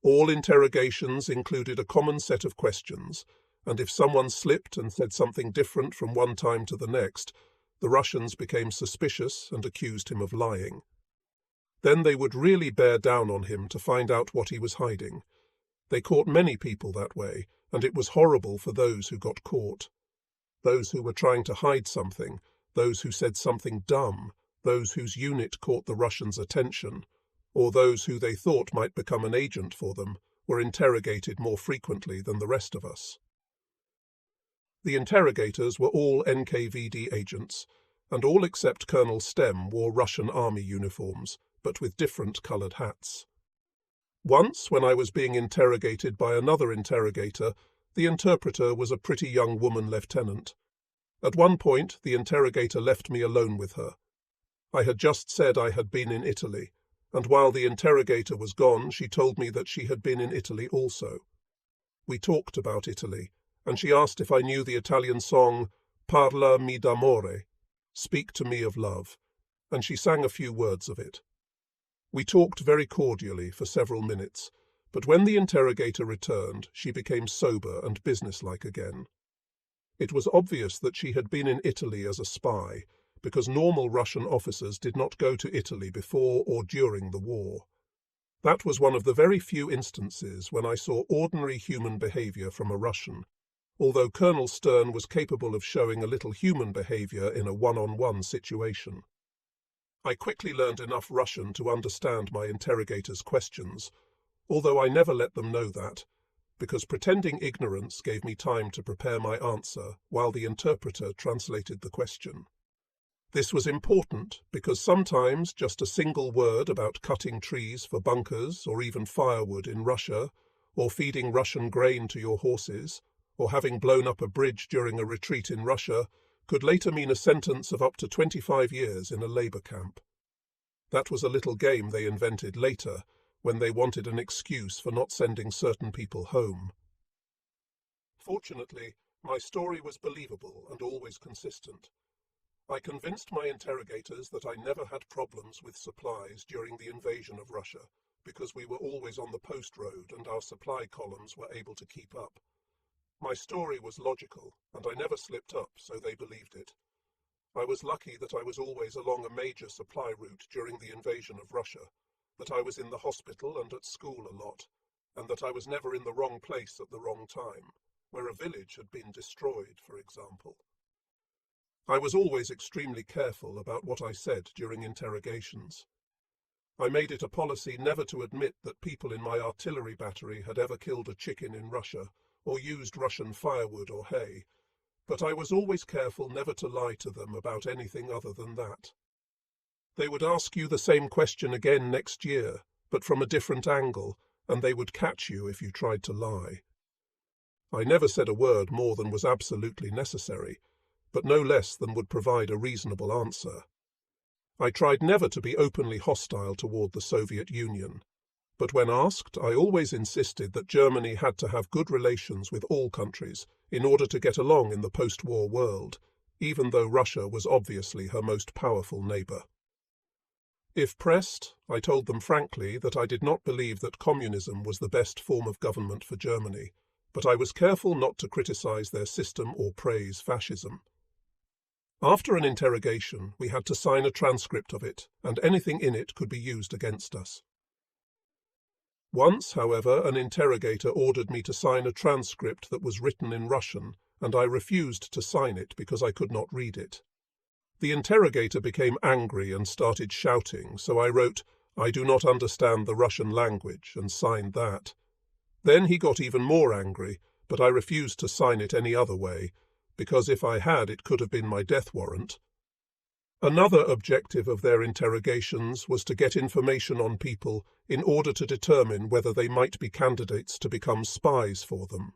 All interrogations included a common set of questions, and if someone slipped and said something different from one time to the next, the Russians became suspicious and accused him of lying. Then they would really bear down on him to find out what he was hiding. They caught many people that way, and it was horrible for those who got caught. Those who were trying to hide something, those who said something dumb, those whose unit caught the Russians' attention, or those who they thought might become an agent for them, were interrogated more frequently than the rest of us. The interrogators were all NKVD agents, and all except Colonel Stem wore Russian army uniforms, but with different coloured hats. Once, when I was being interrogated by another interrogator, the interpreter was a pretty young woman lieutenant. At one point, the interrogator left me alone with her. I had just said I had been in Italy, and while the interrogator was gone, she told me that she had been in Italy also. We talked about Italy, and she asked if I knew the Italian song Parla mi d'amore, Speak to me of love, and she sang a few words of it. We talked very cordially for several minutes, but when the interrogator returned, she became sober and businesslike again. It was obvious that she had been in Italy as a spy, because normal Russian officers did not go to Italy before or during the war. That was one of the very few instances when I saw ordinary human behavior from a Russian, although Colonel Stern was capable of showing a little human behavior in a one-on-one situation. I quickly learned enough Russian to understand my interrogator's questions, although I never let them know that, because pretending ignorance gave me time to prepare my answer while the interpreter translated the question. This was important because sometimes just a single word about cutting trees for bunkers or even firewood in Russia, or feeding Russian grain to your horses, or having blown up a bridge during a retreat in Russia, could later mean a sentence of up to 25 years in a labour camp. That was a little game they invented later, when they wanted an excuse for not sending certain people home. Fortunately, my story was believable and always consistent. I convinced my interrogators that I never had problems with supplies during the invasion of Russia, because we were always on the post road and our supply columns were able to keep up. My story was logical, and I never slipped up, so they believed it. I was lucky that I was always along a major supply route during the invasion of Russia, that I was in the hospital and at school a lot, and that I was never in the wrong place at the wrong time, where a village had been destroyed, for example. I was always extremely careful about what I said during interrogations. I made it a policy never to admit that people in my artillery battery had ever killed a chicken in Russia, or used Russian firewood or hay, but I was always careful never to lie to them about anything other than that. They would ask you the same question again next year, but from a different angle, and they would catch you if you tried to lie. I never said a word more than was absolutely necessary, but no less than would provide a reasonable answer. I tried never to be openly hostile toward the Soviet Union, but when asked, I always insisted that Germany had to have good relations with all countries in order to get along in the post-war world, even though Russia was obviously her most powerful neighbour. If pressed, I told them frankly that I did not believe that communism was the best form of government for Germany, but I was careful not to criticize their system or praise fascism. After an interrogation, we had to sign a transcript of it, and anything in it could be used against us. Once, however, an interrogator ordered me to sign a transcript that was written in Russian, and I refused to sign it because I could not read it. The interrogator became angry and started shouting, so I wrote, "I do not understand the Russian language," and signed that. Then he got even more angry, but I refused to sign it any other way, because if I had, it could have been my death warrant. Another objective of their interrogations was to get information on people in order to determine whether they might be candidates to become spies for them.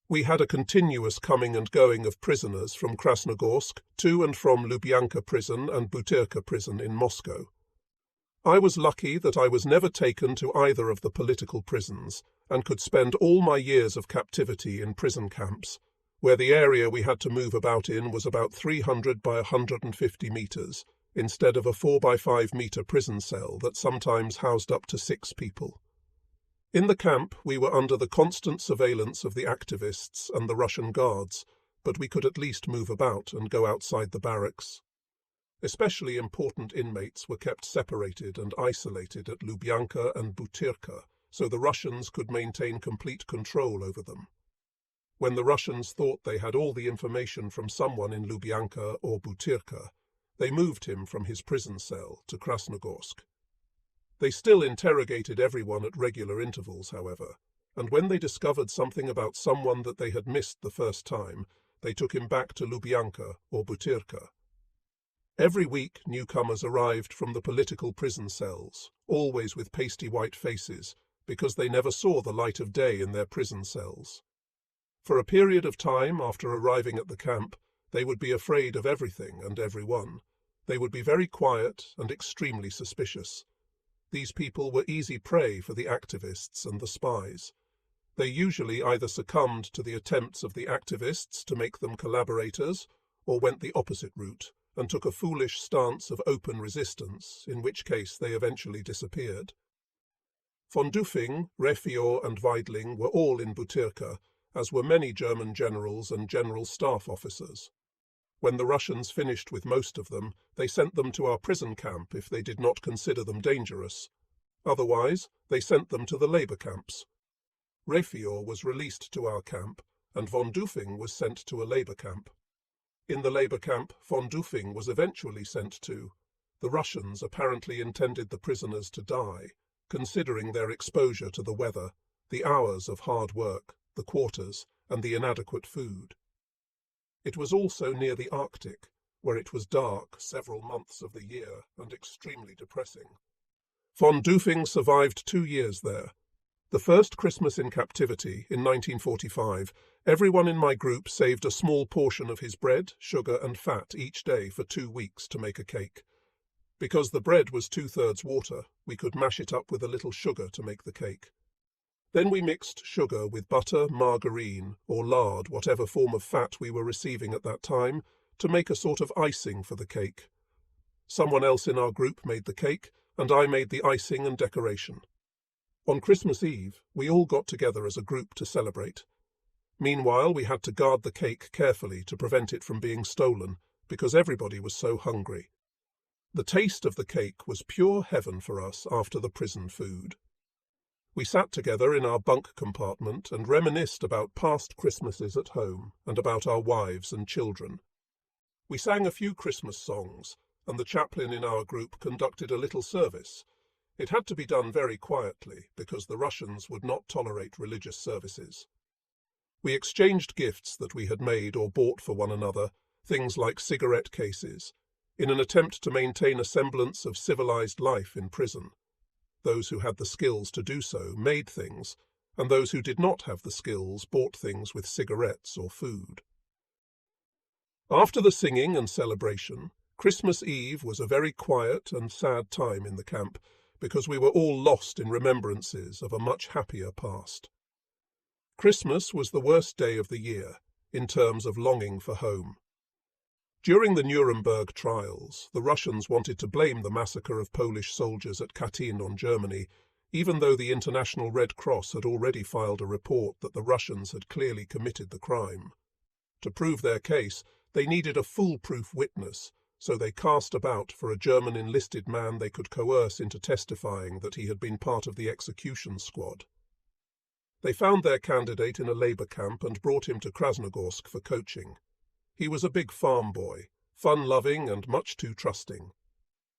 We had a continuous coming and going of prisoners from Krasnogorsk to and from Lubyanka prison and Butyrka prison in Moscow. I was lucky that I was never taken to either of the political prisons and could spend all my years of captivity in prison camps, where the area we had to move about in was about 300 by 150 metres, instead of a 4 by 5 metre prison cell that sometimes housed up to 6 people. In the camp, we were under the constant surveillance of the activists and the Russian guards, but we could at least move about and go outside the barracks. Especially important inmates were kept separated and isolated at Lubyanka and Butyrka, so the Russians could maintain complete control over them. When the Russians thought they had all the information from someone in Lubyanka or Butyrka, they moved him from his prison cell to Krasnogorsk. They still interrogated everyone at regular intervals, however, and when they discovered something about someone that they had missed the first time, they took him back to Lubyanka or Butyrka. Every week newcomers arrived from the political prison cells, always with pasty white faces, because they never saw the light of day in their prison cells. For a period of time after arriving at the camp, they would be afraid of everything and everyone. They would be very quiet and extremely suspicious. These people were easy prey for the activists and the spies. They usually either succumbed to the attempts of the activists to make them collaborators, or went the opposite route and took a foolish stance of open resistance, in which case they eventually disappeared. Von Dufing, Refior and Weidling were all in Butyrka, as were many German generals and general staff officers. When the Russians finished with most of them, they sent them to our prison camp if they did not consider them dangerous. Otherwise, they sent them to the labour camps. Refior was released to our camp, and von Dufing was sent to a labour camp. In the labour camp, von Dufing was eventually sent to. The Russians apparently intended the prisoners to die, considering their exposure to the weather, the hours of hard work, the quarters, and the inadequate food. It was also near the Arctic, where it was dark several months of the year and extremely depressing. Von Dufing survived 2 years there. The first Christmas in captivity, in 1945, everyone in my group saved a small portion of his bread, sugar and fat each day for 2 weeks to make a cake. Because the bread was 2/3 water, we could mash it up with a little sugar to make the cake. Then we mixed sugar with butter, margarine, or lard, whatever form of fat we were receiving at that time, to make a sort of icing for the cake. Someone else in our group made the cake, and I made the icing and decoration. On Christmas Eve, we all got together as a group to celebrate. Meanwhile, we had to guard the cake carefully to prevent it from being stolen, because everybody was so hungry. The taste of the cake was pure heaven for us after the prison food. We sat together in our bunk compartment and reminisced about past Christmases at home and about our wives and children. We sang a few Christmas songs, and the chaplain in our group conducted a little service. It had to be done very quietly, because the Russians would not tolerate religious services. We exchanged gifts that we had made or bought for one another, things like cigarette cases, in an attempt to maintain a semblance of civilized life in prison. Those who had the skills to do so made things, and those who did not have the skills bought things with cigarettes or food. After the singing and celebration, Christmas Eve was a very quiet and sad time in the camp, because we were all lost in remembrances of a much happier past. Christmas was the worst day of the year, in terms of longing for home. During the Nuremberg trials, the Russians wanted to blame the massacre of Polish soldiers at Katyn on Germany, even though the International Red Cross had already filed a report that the Russians had clearly committed the crime. To prove their case, they needed a foolproof witness, so they cast about for a German enlisted man they could coerce into testifying that he had been part of the execution squad. They found their candidate in a labour camp and brought him to Krasnogorsk for coaching. He was a big farm boy, fun-loving and much too trusting.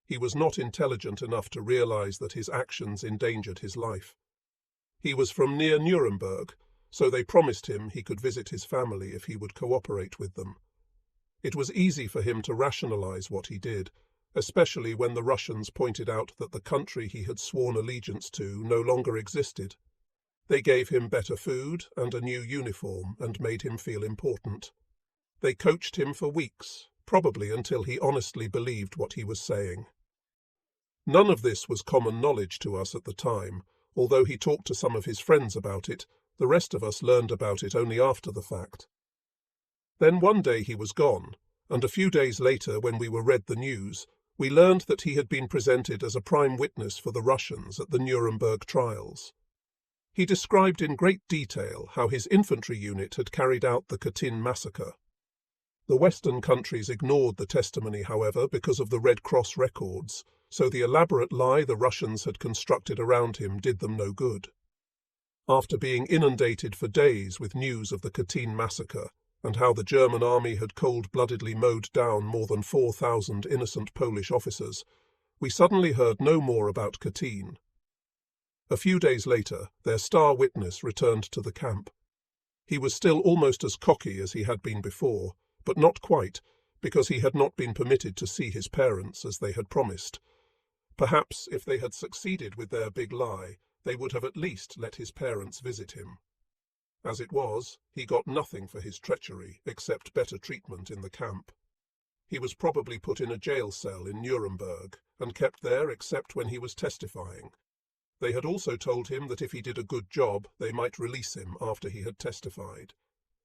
He was not intelligent enough to realize that his actions endangered his life. He was from near Nuremberg, so they promised him he could visit his family if he would cooperate with them. It was easy for him to rationalize what he did, especially when the Russians pointed out that the country he had sworn allegiance to no longer existed. They gave him better food and a new uniform and made him feel important. They coached him for weeks, probably until he honestly believed what he was saying. None of this was common knowledge to us at the time. Although he talked to some of his friends about it, the rest of us learned about it only after the fact. Then one day he was gone, and a few days later, when we were read the news, we learned that he had been presented as a prime witness for the Russians at the Nuremberg trials. He described in great detail how his infantry unit had carried out the Katyn massacre. The Western countries ignored the testimony, however, because of the Red Cross records, so the elaborate lie the Russians had constructed around him did them no good. After being inundated for days with news of the Katyn massacre, and how the German army had cold-bloodedly mowed down more than 4,000 innocent Polish officers, we suddenly heard no more about Katyn. A few days later, their star witness returned to the camp. He was still almost as cocky as he had been before, but not quite, because he had not been permitted to see his parents as they had promised. Perhaps, if they had succeeded with their big lie, they would have at least let his parents visit him. As it was, he got nothing for his treachery except better treatment in the camp. He was probably put in a jail cell in Nuremberg and kept there except when he was testifying. They had also told him that if he did a good job, they might release him after he had testified.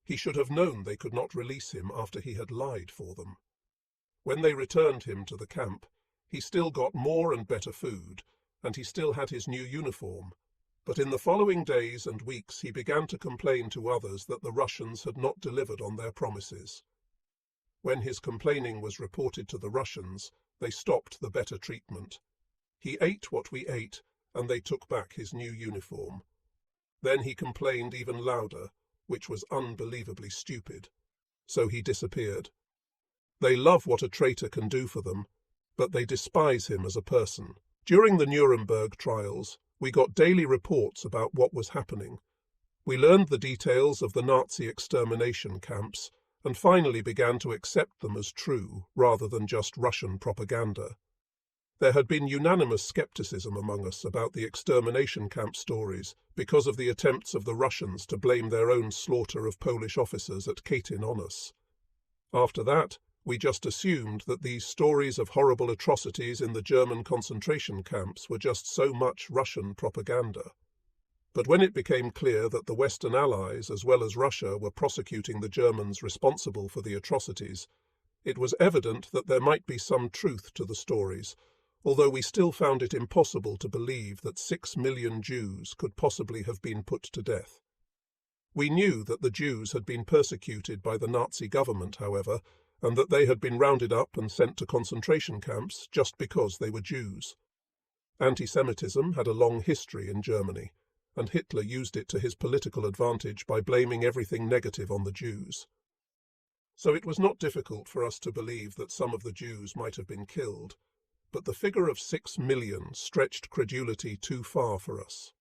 He should have known they could not release him after he had lied for them. When they returned him to the camp, he still got more and better food, and he still had his new uniform. But in the following days and weeks he began to complain to others that the Russians had not delivered on their promises. When his complaining was reported to the Russians, they stopped the better treatment. He ate what we ate, and they took back his new uniform. Then he complained even louder, which was unbelievably stupid. So he disappeared. They love what a traitor can do for them, but they despise him as a person. During the Nuremberg trials, we got daily reports about what was happening. We learned the details of the Nazi extermination camps, and finally began to accept them as true, rather than just Russian propaganda. There had been unanimous skepticism among us about the extermination camp stories because of the attempts of the Russians to blame their own slaughter of Polish officers at Katyn on us. After that, we just assumed that these stories of horrible atrocities in the German concentration camps were just so much Russian propaganda. But when it became clear that the Western Allies, as well as Russia, were prosecuting the Germans responsible for the atrocities, it was evident that there might be some truth to the stories, although we still found it impossible to believe that 6 million Jews could possibly have been put to death. We knew that the Jews had been persecuted by the Nazi government, however, and that they had been rounded up and sent to concentration camps just because they were Jews. Anti-Semitism had a long history in Germany, and Hitler used it to his political advantage by blaming everything negative on the Jews. So it was not difficult for us to believe that some of the Jews might have been killed, but the figure of 6 million stretched credulity too far for us.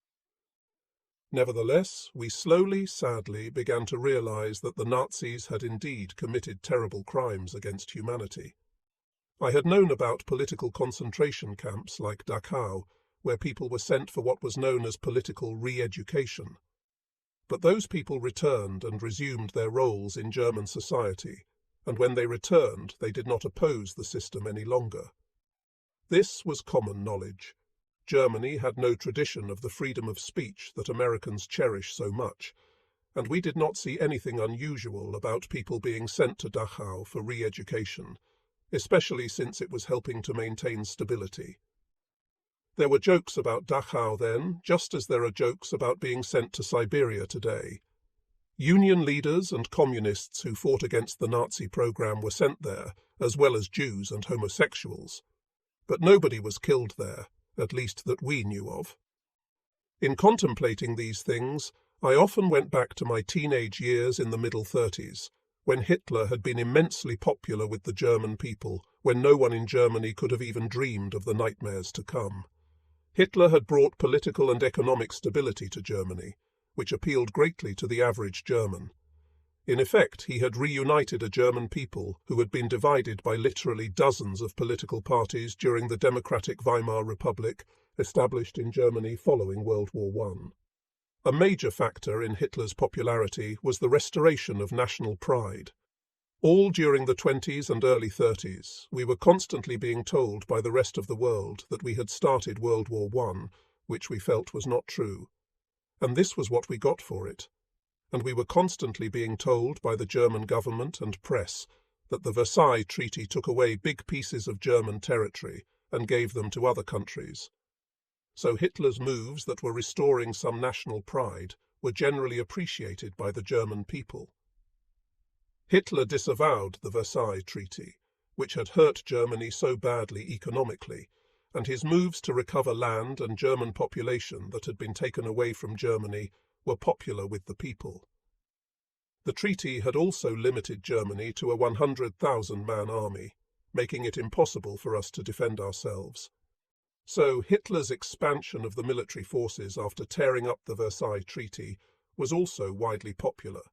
Nevertheless, we slowly, sadly, began to realize that the Nazis had indeed committed terrible crimes against humanity. I had known about political concentration camps like Dachau, where people were sent for what was known as political re-education. But those people returned and resumed their roles in German society, and when they returned, they did not oppose the system any longer. This was common knowledge. Germany had no tradition of the freedom of speech that Americans cherish so much, and we did not see anything unusual about people being sent to Dachau for re-education, especially since it was helping to maintain stability. There were jokes about Dachau then, just as there are jokes about being sent to Siberia today. Union leaders and communists who fought against the Nazi program were sent there, as well as Jews and homosexuals. But nobody was killed there, at least that we knew of. In contemplating these things, I often went back to my teenage years in the middle 30s, when Hitler had been immensely popular with the German people, when no one in Germany could have even dreamed of the nightmares to come. Hitler had brought political and economic stability to Germany, which appealed greatly to the average German. In effect, he had reunited a German people who had been divided by literally dozens of political parties during the democratic Weimar Republic, established in Germany following World War I. A major factor in Hitler's popularity was the restoration of national pride. All during the 20s and early 30s, we were constantly being told by the rest of the world that we had started World War I, which we felt was not true. And this was what we got for it. And we were constantly being told by the German government and press that the Versailles Treaty took away big pieces of German territory and gave them to other countries. so Hitler's moves that were restoring some national pride were generally appreciated by the German people. Hitler disavowed the Versailles Treaty, which had hurt Germany so badly economically, and his moves to recover land and German population that had been taken away from Germany were popular with the people. The treaty had also limited Germany to a 100,000-man army, making it impossible for us to defend ourselves. So Hitler's expansion of the military forces after tearing up the Versailles Treaty was also widely popular.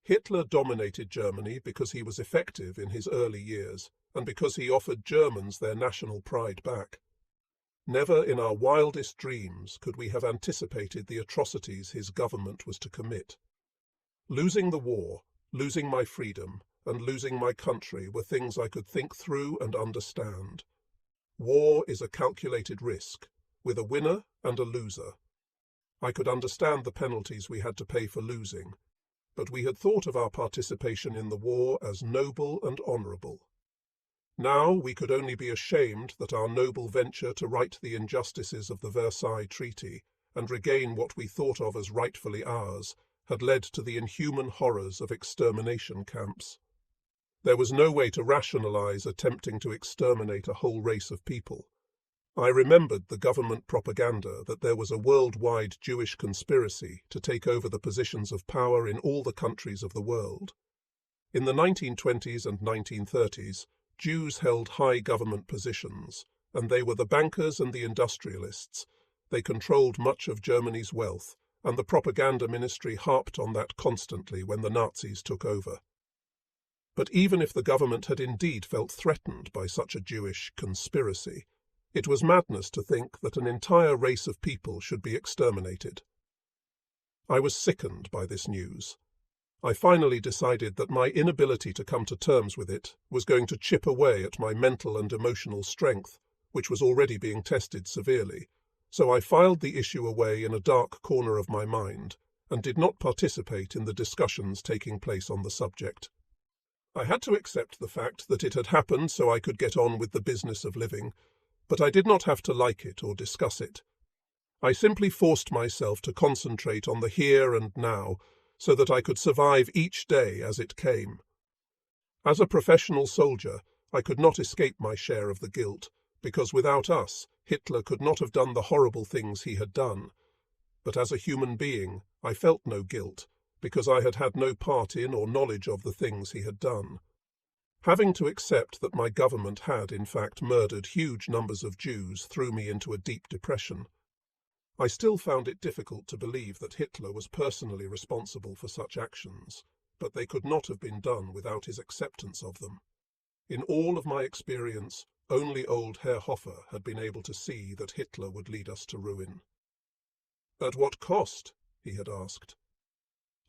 Hitler dominated Germany because he was effective in his early years and because he offered Germans their national pride back. Never in our wildest dreams could we have anticipated the atrocities his government was to commit. Losing the war, losing my freedom, and losing my country were things I could think through and understand. War is a calculated risk, with a winner and a loser. I could understand the penalties we had to pay for losing, but we had thought of our participation in the war as noble and honourable. Now we could only be ashamed that our noble venture to right the injustices of the Versailles Treaty and regain what we thought of as rightfully ours had led to the inhuman horrors of extermination camps. There was no way to rationalize attempting to exterminate a whole race of people. I remembered the government propaganda that there was a worldwide Jewish conspiracy to take over the positions of power in all the countries of the world. In the 1920s and 1930s, Jews held high government positions, and they were the bankers and the industrialists. They controlled much of Germany's wealth, and the propaganda ministry harped on that constantly when the Nazis took over. But even if the government had indeed felt threatened by such a Jewish conspiracy, it was madness to think that an entire race of people should be exterminated. I was sickened by this news. I finally decided that my inability to come to terms with it was going to chip away at my mental and emotional strength, which was already being tested severely, so I filed the issue away in a dark corner of my mind and did not participate in the discussions taking place on the subject. I had to accept the fact that it had happened so I could get on with the business of living, but I did not have to like it or discuss it. I simply forced myself to concentrate on the here and now so that I could survive each day as it came. As a professional soldier, I could not escape my share of the guilt, because without us, Hitler could not have done the horrible things he had done. But as a human being, I felt no guilt, because I had had no part in or knowledge of the things he had done. Having to accept that my government had, in fact, murdered huge numbers of Jews threw me into a deep depression. I still found it difficult to believe that Hitler was personally responsible for such actions, but they could not have been done without his acceptance of them. In all of my experience, only old Herr Hofer had been able to see that Hitler would lead us to ruin. "At what cost?" he had asked.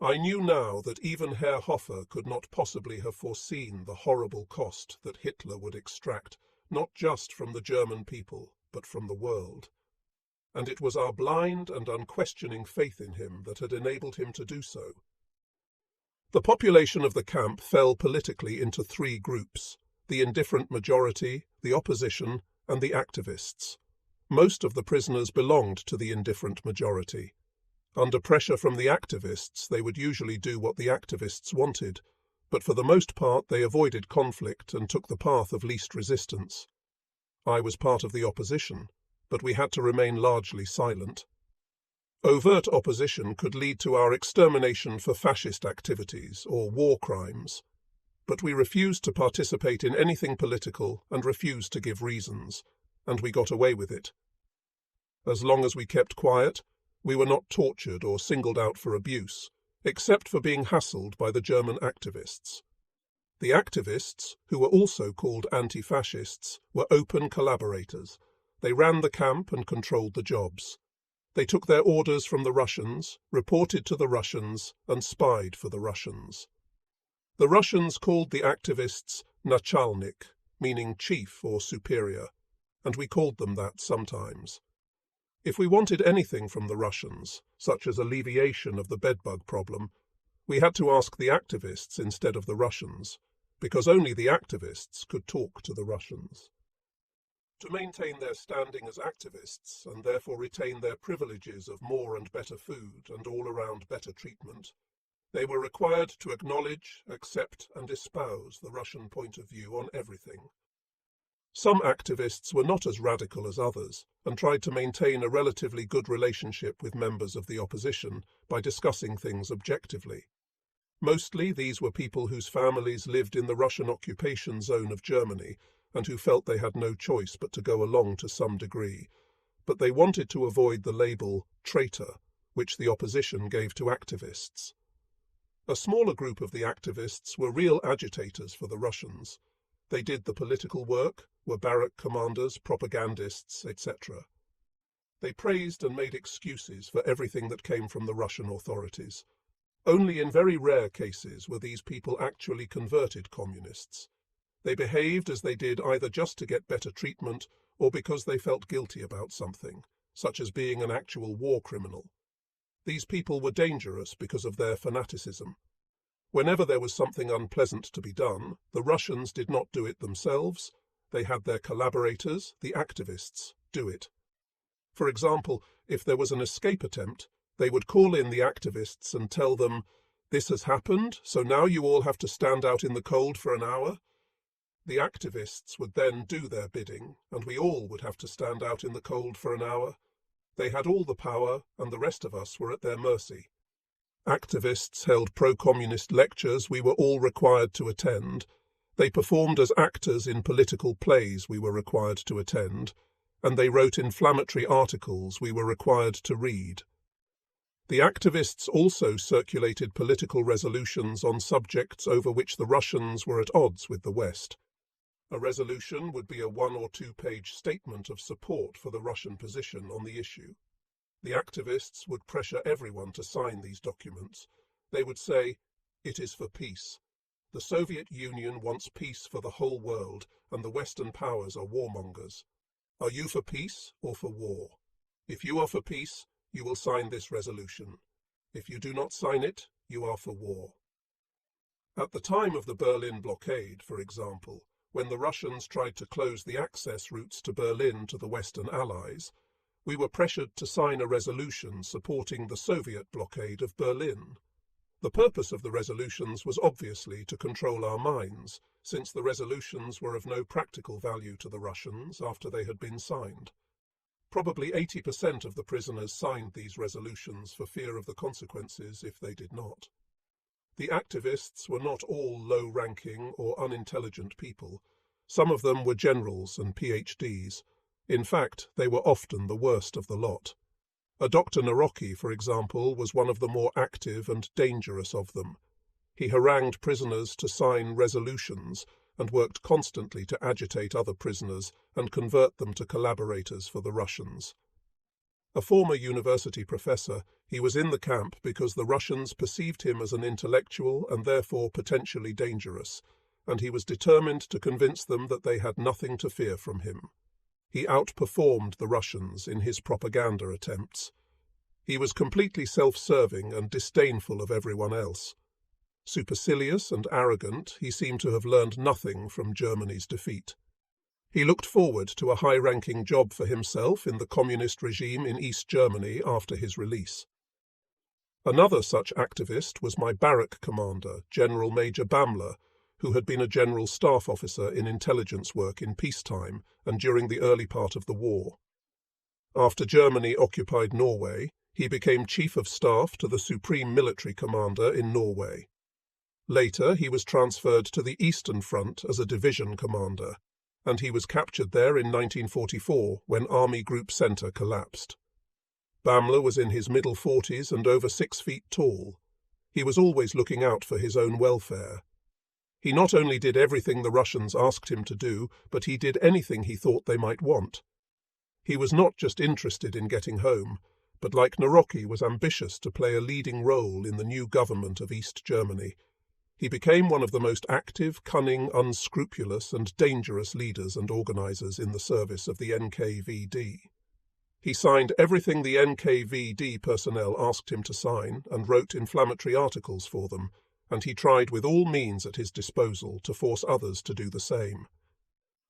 I knew now that even Herr Hofer could not possibly have foreseen the horrible cost that Hitler would extract, not just from the German people, but from the world. And it was our blind and unquestioning faith in him that had enabled him to do so. The population of the camp fell politically into three groups: the indifferent majority, the opposition, and the activists. Most of the prisoners belonged to the indifferent majority. Under pressure from the activists, they would usually do what the activists wanted, but for the most part they avoided conflict and took the path of least resistance. I was part of the opposition, but we had to remain largely silent. Overt opposition could lead to our extermination for fascist activities or war crimes, but we refused to participate in anything political and refused to give reasons, and we got away with it. As long as we kept quiet, we were not tortured or singled out for abuse, except for being hassled by the German activists. The activists, who were also called anti-fascists, were open collaborators. They ran the camp and controlled the jobs. They took their orders from the Russians, reported to the Russians, and spied for the Russians. The Russians called the activists Nachalnik, meaning chief or superior, and we called them that sometimes. If we wanted anything from the Russians, such as alleviation of the bedbug problem, we had to ask the activists instead of the Russians, because only the activists could talk to the Russians. To maintain their standing as activists and therefore retain their privileges of more and better food and all-around better treatment, they were required to acknowledge, accept and espouse the Russian point of view on everything. Some activists were not as radical as others and tried to maintain a relatively good relationship with members of the opposition by discussing things objectively. Mostly these were people whose families lived in the Russian occupation zone of Germany and who felt they had no choice but to go along to some degree, but they wanted to avoid the label traitor, which the opposition gave to activists. A smaller group of the activists were real agitators for the Russians. They did the political work, were barrack commanders, propagandists, etc. They praised and made excuses for everything that came from the Russian authorities. Only in very rare cases were these people actually converted communists. They behaved as they did either just to get better treatment or because they felt guilty about something, such as being an actual war criminal. These people were dangerous because of their fanaticism. Whenever there was something unpleasant to be done, the Russians did not do it themselves. They had their collaborators, the activists, do it. For example, if there was an escape attempt, they would call in the activists and tell them, "This has happened, so now you all have to stand out in the cold for an hour." The activists would then do their bidding, and we all would have to stand out in the cold for an hour. They had all the power, and the rest of us were at their mercy. Activists held pro-communist lectures we were all required to attend. They performed as actors in political plays we were required to attend, and they wrote inflammatory articles we were required to read. The activists also circulated political resolutions on subjects over which the Russians were at odds with the West. A resolution would be a 1- or 2-page statement of support for the Russian position on the issue. The activists would pressure everyone to sign these documents. They would say, "It is for peace. The Soviet Union wants peace for the whole world, and the Western powers are warmongers. Are you for peace or for war? If you are for peace, you will sign this resolution. If you do not sign it, you are for war." At the time of the Berlin blockade, for example, when the Russians tried to close the access routes to Berlin to the Western Allies, we were pressured to sign a resolution supporting the Soviet blockade of Berlin. The purpose of the resolutions was obviously to control our minds, since the resolutions were of no practical value to the Russians after they had been signed. Probably 80% of the prisoners signed these resolutions for fear of the consequences if they did not. The activists were not all low-ranking or unintelligent people. Some of them were generals and PhDs. In fact, they were often the worst of the lot. A Dr. Naroki, for example, was one of the more active and dangerous of them. He harangued prisoners to sign resolutions and worked constantly to agitate other prisoners and convert them to collaborators for the Russians. A former university professor, he was in the camp because the Russians perceived him as an intellectual and therefore potentially dangerous, and he was determined to convince them that they had nothing to fear from him. He outperformed the Russians in his propaganda attempts. He was completely self-serving and disdainful of everyone else. Supercilious and arrogant, he seemed to have learned nothing from Germany's defeat. He looked forward to a high-ranking job for himself in the communist regime in East Germany after his release. Another such activist was my barrack commander, General Major Bamler, who had been a general staff officer in intelligence work in peacetime and during the early part of the war. After Germany occupied Norway, he became Chief of Staff to the Supreme Military Commander in Norway. Later, he was transferred to the Eastern Front as a division commander, and he was captured there in 1944 when Army Group Center collapsed. Bamler was in his middle 40s and over 6 feet tall. He was always looking out for his own welfare. He not only did everything the Russians asked him to do, but he did anything he thought they might want. He was not just interested in getting home, but like Naroki was ambitious to play a leading role in the new government of East Germany. He became one of the most active, cunning, unscrupulous and dangerous leaders and organizers in the service of the NKVD. He signed everything the NKVD personnel asked him to sign and wrote inflammatory articles for them, and he tried with all means at his disposal to force others to do the same.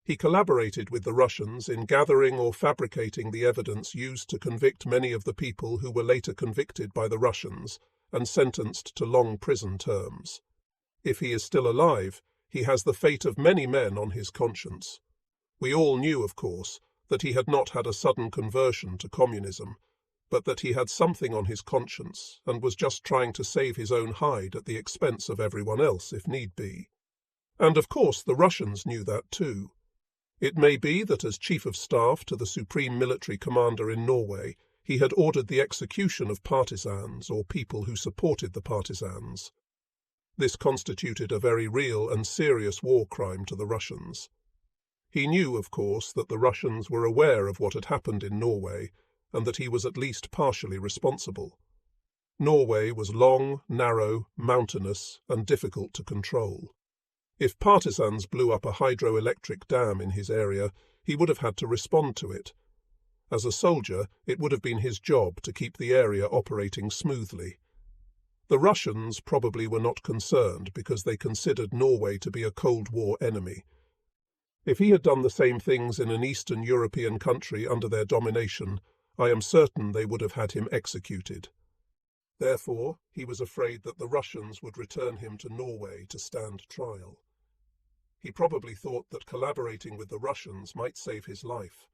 He collaborated with the Russians in gathering or fabricating the evidence used to convict many of the people who were later convicted by the Russians and sentenced to long prison terms. If he is still alive, he has the fate of many men on his conscience. We all knew, of course, that he had not had a sudden conversion to communism, but that he had something on his conscience and was just trying to save his own hide at the expense of everyone else if need be. And of course the Russians knew that too. It may be that as Chief of Staff to the Supreme Military Commander in Norway, he had ordered the execution of partisans or people who supported the partisans. This constituted a very real and serious war crime to the Russians. He knew, of course, that the Russians were aware of what had happened in Norway and that he was at least partially responsible. Norway was long, narrow, mountainous, and difficult to control. If partisans blew up a hydroelectric dam in his area, he would have had to respond to it. As a soldier, it would have been his job to keep the area operating smoothly. The Russians probably were not concerned because they considered Norway to be a Cold War enemy. If he had done the same things in an Eastern European country under their domination, I am certain they would have had him executed. Therefore, he was afraid that the Russians would return him to Norway to stand trial. He probably thought that collaborating with the Russians might save his life.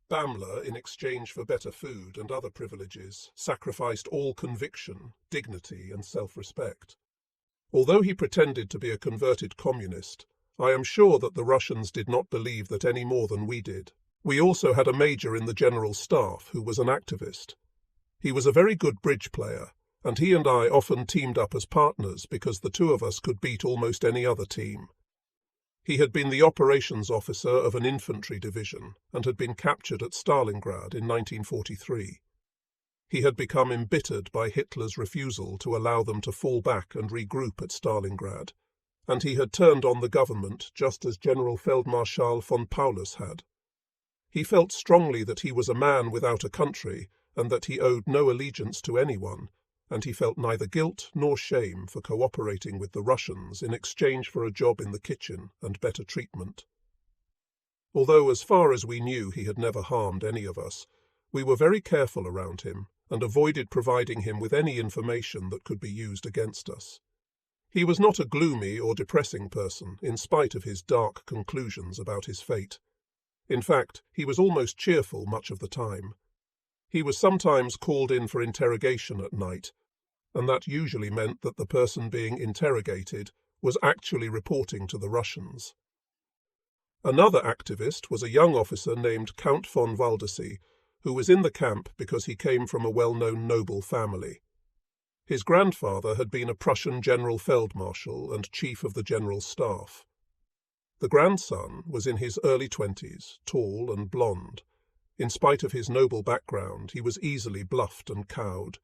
Bamler, in exchange for better food and other privileges, sacrificed all conviction, dignity, and self-respect. Although he pretended to be a converted communist, I am sure that the Russians did not believe that any more than we did. We also had a major in the General Staff who was an activist. He was a very good bridge player, and he and I often teamed up as partners because the two of us could beat almost any other team. He had been the operations officer of an infantry division and had been captured at Stalingrad in 1943. He had become embittered by Hitler's refusal to allow them to fall back and regroup at Stalingrad, and he had turned on the government just as General Feldmarschall von Paulus had. He felt strongly that he was a man without a country and that he owed no allegiance to anyone, and he felt neither guilt nor shame for cooperating with the Russians in exchange for a job in the kitchen and better treatment. Although as far as we knew he had never harmed any of us, we were very careful around him and avoided providing him with any information that could be used against us. He was not a gloomy or depressing person, in spite of his dark conclusions about his fate. In fact, he was almost cheerful much of the time. He was sometimes called in for interrogation at night, and that usually meant that the person being interrogated was actually reporting to the Russians. Another activist was a young officer named Count von Waldersee, who was in the camp because he came from a well-known noble family. His grandfather had been a Prussian General Feldmarschall and Chief of the General Staff. The grandson was in his early 20s, tall and blonde. In spite of his noble background, he was easily bluffed and cowed.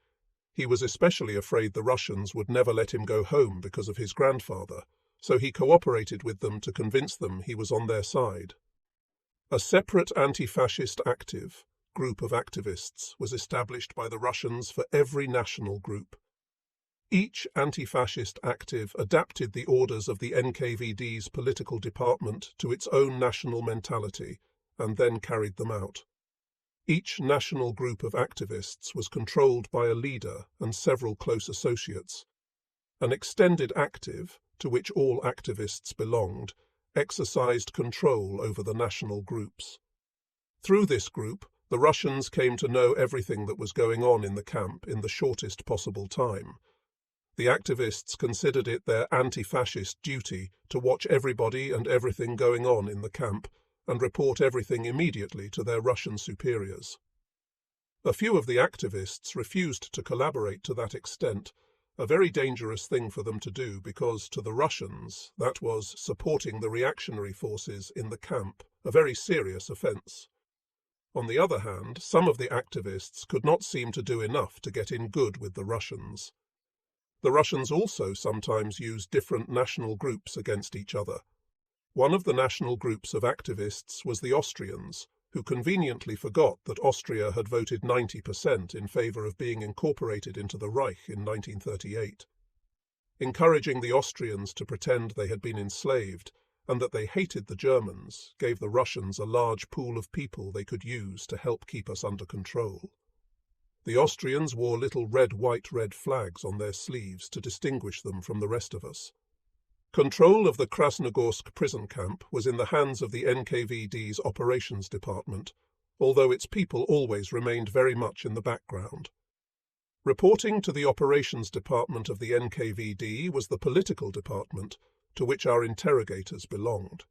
He was especially afraid the Russians would never let him go home because of his grandfather, so he cooperated with them to convince them he was on their side. A separate anti-fascist active group of activists was established by the Russians for every national group. Each anti-fascist active adapted the orders of the NKVD's political department to its own national mentality and then carried them out. Each national group of activists was controlled by a leader and several close associates. An extended active, to which all activists belonged, exercised control over the national groups. Through this group, the Russians came to know everything that was going on in the camp in the shortest possible time. The activists considered it their anti-fascist duty to watch everybody and everything going on in the camp and report everything immediately to their Russian superiors. A few of the activists refused to collaborate to that extent, a very dangerous thing for them to do because to the Russians that was supporting the reactionary forces in the camp, a very serious offence. On the other hand, some of the activists could not seem to do enough to get in good with the Russians. The Russians also sometimes used different national groups against each other. One of the national groups of activists was the Austrians, who conveniently forgot that Austria had voted 90% in favour of being incorporated into the Reich in 1938. Encouraging the Austrians to pretend they had been enslaved, and that they hated the Germans gave the Russians a large pool of people they could use to help keep us under control. The Austrians wore little red flags on their sleeves to distinguish them from the rest of us. Control of the Krasnogorsk prison camp was in the hands of the NKVD's operations department, although its people always remained very much in the background. Reporting to the operations department of the NKVD was the political department, to which our interrogators belonged.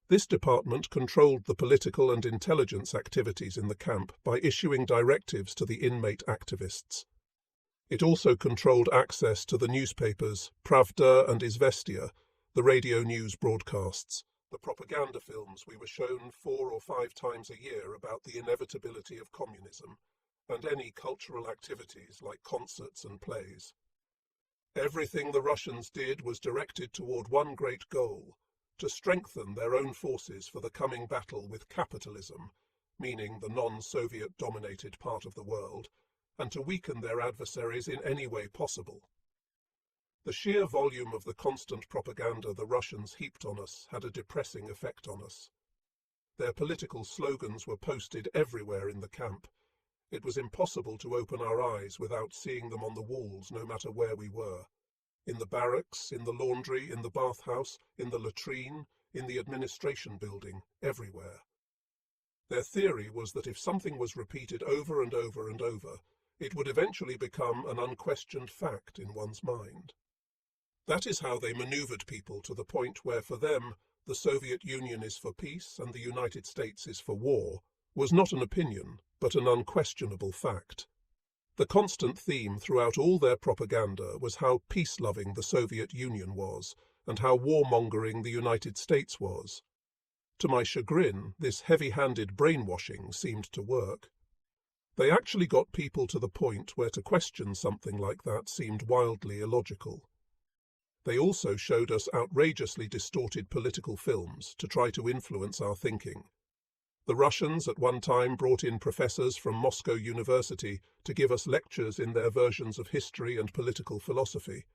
This department controlled the political and intelligence activities in the camp by issuing directives to the inmate activists. It also controlled access to the newspapers Pravda and Izvestia, the radio news broadcasts, the propaganda films we were shown 4 or 5 times a year about the inevitability of communism, and any cultural activities like concerts and plays. Everything the Russians did was directed toward one great goal: to strengthen their own forces for the coming battle with capitalism, meaning the non-Soviet dominated part of the world, and to weaken their adversaries in any way possible. The sheer volume of the constant propaganda the Russians heaped on us had a depressing effect on us. Their political slogans were posted everywhere in the camp. It was impossible to open our eyes without seeing them on the walls no matter where we were. In the barracks, in the laundry, in the bathhouse, in the latrine, in the administration building, everywhere. Their theory was that if something was repeated over and over and over, it would eventually become an unquestioned fact in one's mind. That is how they maneuvered people to the point where for them the Soviet Union is for peace and the United States is for war was not an opinion, but an unquestionable fact. The constant theme throughout all their propaganda was how peace-loving the Soviet Union was, and how warmongering the United States was. To my chagrin, this heavy-handed brainwashing seemed to work. They actually got people to the point where to question something like that seemed wildly illogical. They also showed us outrageously distorted political films to try to influence our thinking. The Russians at one time brought in professors from Moscow University to give us lectures in their versions of history and political philosophy.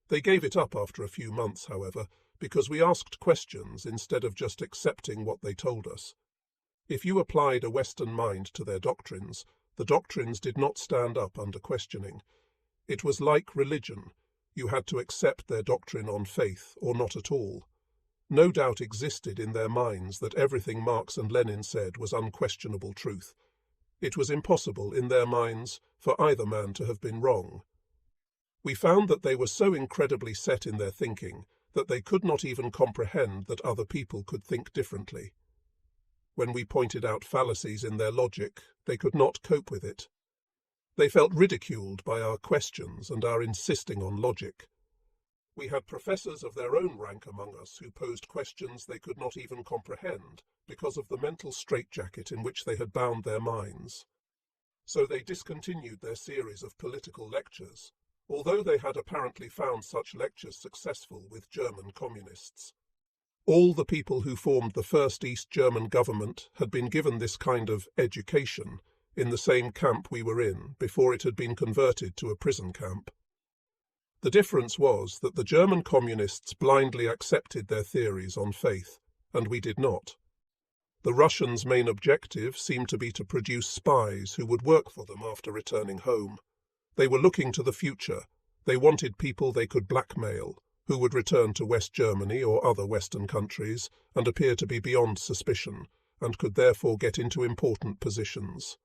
They gave it up after a few months, however, because we asked questions instead of just accepting what they told us. If you applied a Western mind to their doctrines, the doctrines did not stand up under questioning. It was like religion. You had to accept their doctrine on faith, or not at all. No doubt existed in their minds that everything Marx and Lenin said was unquestionable truth. It was impossible in their minds for either man to have been wrong. We found that they were so incredibly set in their thinking that they could not even comprehend that other people could think differently. When we pointed out fallacies in their logic, they could not cope with it. They felt ridiculed by our questions and our insisting on logic. We had professors of their own rank among us who posed questions they could not even comprehend because of the mental straitjacket in which they had bound their minds. So they discontinued their series of political lectures, although they had apparently found such lectures successful with German communists. All the people who formed the first East German government had been given this kind of education in the same camp we were in before it had been converted to a prison camp. The difference was that the German communists blindly accepted their theories on faith, and we did not. The Russians' main objective seemed to be to produce spies who would work for them after returning home. They were looking to the future. They wanted people they could blackmail, who would return to West Germany or other Western countries and appear to be beyond suspicion, and could therefore get into important positions.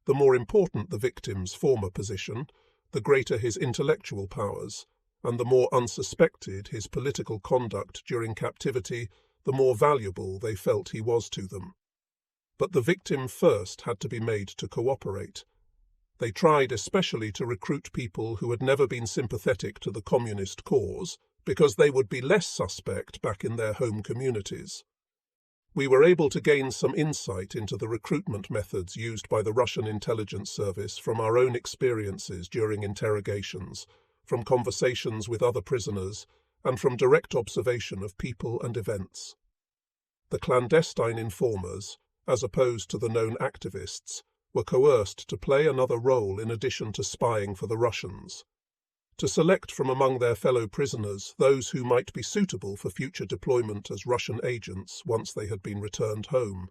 The more important the victim's former position, the greater his intellectual powers, and the more unsuspected his political conduct during captivity, the more valuable they felt he was to them. But the victim first had to be made to cooperate. They tried especially to recruit people who had never been sympathetic to the communist cause, because they would be less suspect back in their home communities. We were able to gain some insight into the recruitment methods used by the Russian intelligence service from our own experiences during interrogations, from conversations with other prisoners, and from direct observation of people and events. The clandestine informers, as opposed to the known activists, were coerced to play another role in addition to spying for the Russians. to select from among their fellow prisoners those who might be suitable for future deployment as Russian agents once they had been returned home.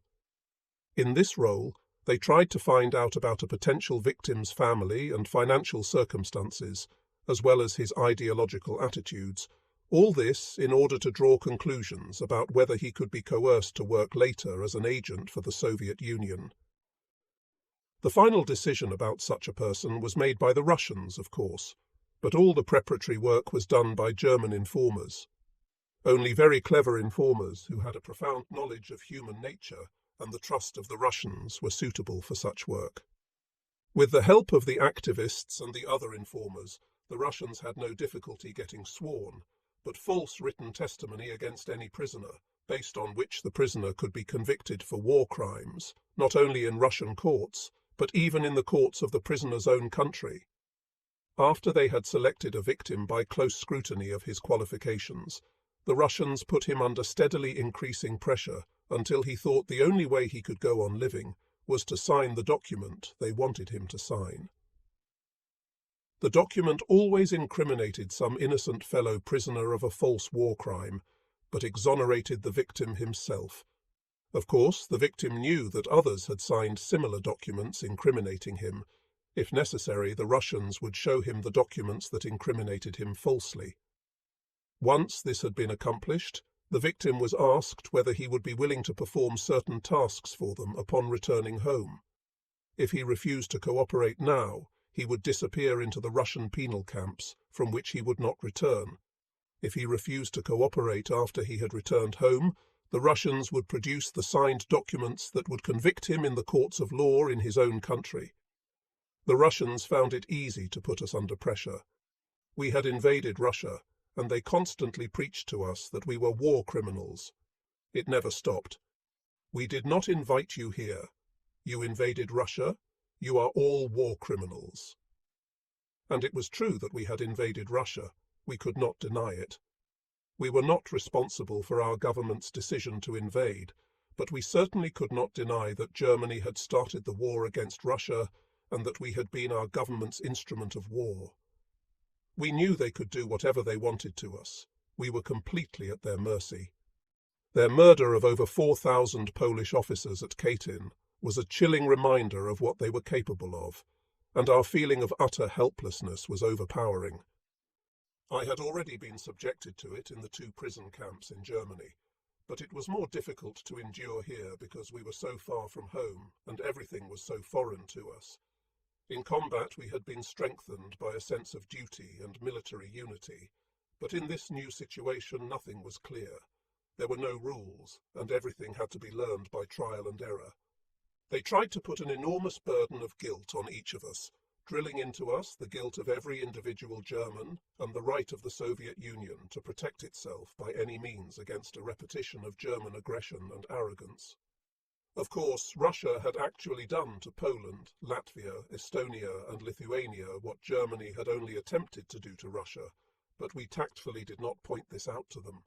In this role, they tried to find out about a potential victim's family and financial circumstances, as well as his ideological attitudes, all this in order to draw conclusions about whether he could be coerced to work later as an agent for the Soviet Union. The final decision about such a person was made by the Russians, of course, but all the preparatory work was done by German informers. Only very clever informers who had a profound knowledge of human nature and the trust of the Russians were suitable for such work. With the help of the activists and the other informers, the Russians had no difficulty getting sworn, but false written testimony against any prisoner, based on which the prisoner could be convicted for war crimes, not only in Russian courts, but even in the courts of the prisoner's own country. After they had selected a victim by close scrutiny of his qualifications, the Russians put him under steadily increasing pressure until he thought the only way he could go on living was to sign the document they wanted him to sign. The document always incriminated some innocent fellow prisoner of a false war crime, but exonerated the victim himself. Of course, the victim knew that others had signed similar documents incriminating him. If necessary, the Russians would show him the documents that incriminated him falsely. Once this had been accomplished, the victim was asked whether he would be willing to perform certain tasks for them upon returning home. If he refused to cooperate now, he would disappear into the Russian penal camps, from which he would not return. If he refused to cooperate after he had returned home, the Russians would produce the signed documents that would convict him in the courts of law in his own country. The Russians found it easy to put us under pressure. We had invaded Russia, and they constantly preached to us that we were war criminals. It never stopped. We did not invite you here. You invaded Russia. You are all war criminals. And it was true that we had invaded Russia. We could not deny it. We were not responsible for our government's decision to invade, but we certainly could not deny that Germany had started the war against Russia and that we had been our government's instrument of war. We knew they could do whatever they wanted to us. We were completely at their mercy. Their murder of over 4,000 Polish officers at Katyn was a chilling reminder of what they were capable of, and our feeling of utter helplessness was overpowering. I had already been subjected to it in the 2 prison camps in Germany, but it was more difficult to endure here because we were so far from home and everything was so foreign to us. In combat we had been strengthened by a sense of duty and military unity, but in this new situation nothing was clear. There were no rules, and everything had to be learned by trial and error. They tried to put an enormous burden of guilt on each of us, drilling into us the guilt of every individual German and the right of the Soviet Union to protect itself by any means against a repetition of German aggression and arrogance. Of course, Russia had actually done to Poland, Latvia, Estonia and Lithuania what Germany had only attempted to do to Russia, but we tactfully did not point this out to them.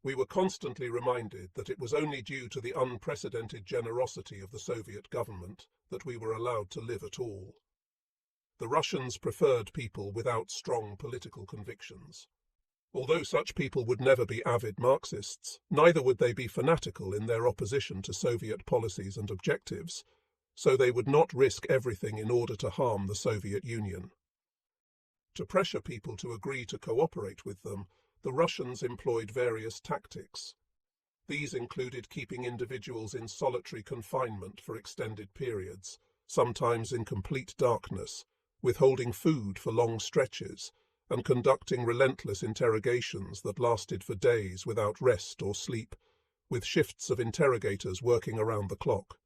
We were constantly reminded that it was only due to the unprecedented generosity of the Soviet government that we were allowed to live at all. The Russians preferred people without strong political convictions. Although such people would never be avid Marxists, neither would they be fanatical in their opposition to Soviet policies and objectives, so they would not risk everything in order to harm the Soviet Union. To pressure people to agree to cooperate with them, the Russians employed various tactics. These included keeping individuals in solitary confinement for extended periods, sometimes in complete darkness, withholding food for long stretches, and conducting relentless interrogations that lasted for days without rest or sleep, with shifts of interrogators working around the clock.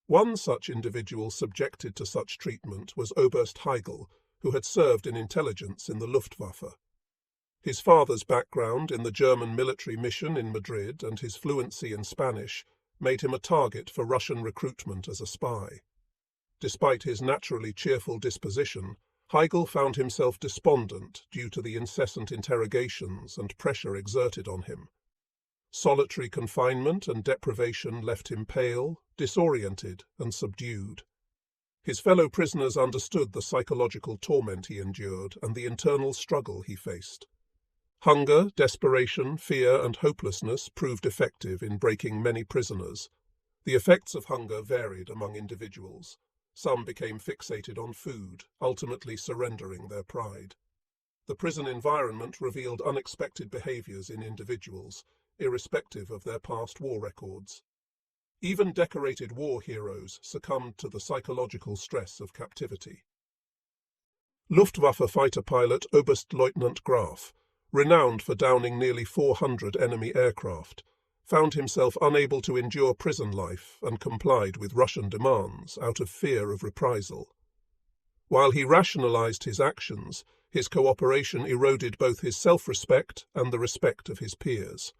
One such individual subjected to such treatment was Oberst Heigl, who had served in intelligence in the Luftwaffe. His father's background in the German military mission in Madrid and his fluency in Spanish made him a target for Russian recruitment as a spy. Despite his naturally cheerful disposition, Heigl found himself despondent due to the incessant interrogations and pressure exerted on him. Solitary confinement and deprivation left him pale, disoriented, and subdued. His fellow prisoners understood the psychological torment he endured and the internal struggle he faced. Hunger, desperation, fear, and hopelessness proved effective in breaking many prisoners. The effects of hunger varied among individuals. Some became fixated on food, ultimately surrendering their pride. The prison environment revealed unexpected behaviors in individuals, irrespective of their past war records. Even decorated war heroes succumbed to the psychological stress of captivity. Luftwaffe fighter pilot Oberstleutnant Graf, renowned for downing nearly 400 enemy aircraft, found himself unable to endure prison life and complied with Russian demands out of fear of reprisal. While he rationalized his actions, his cooperation eroded both his self-respect and the respect of his peers.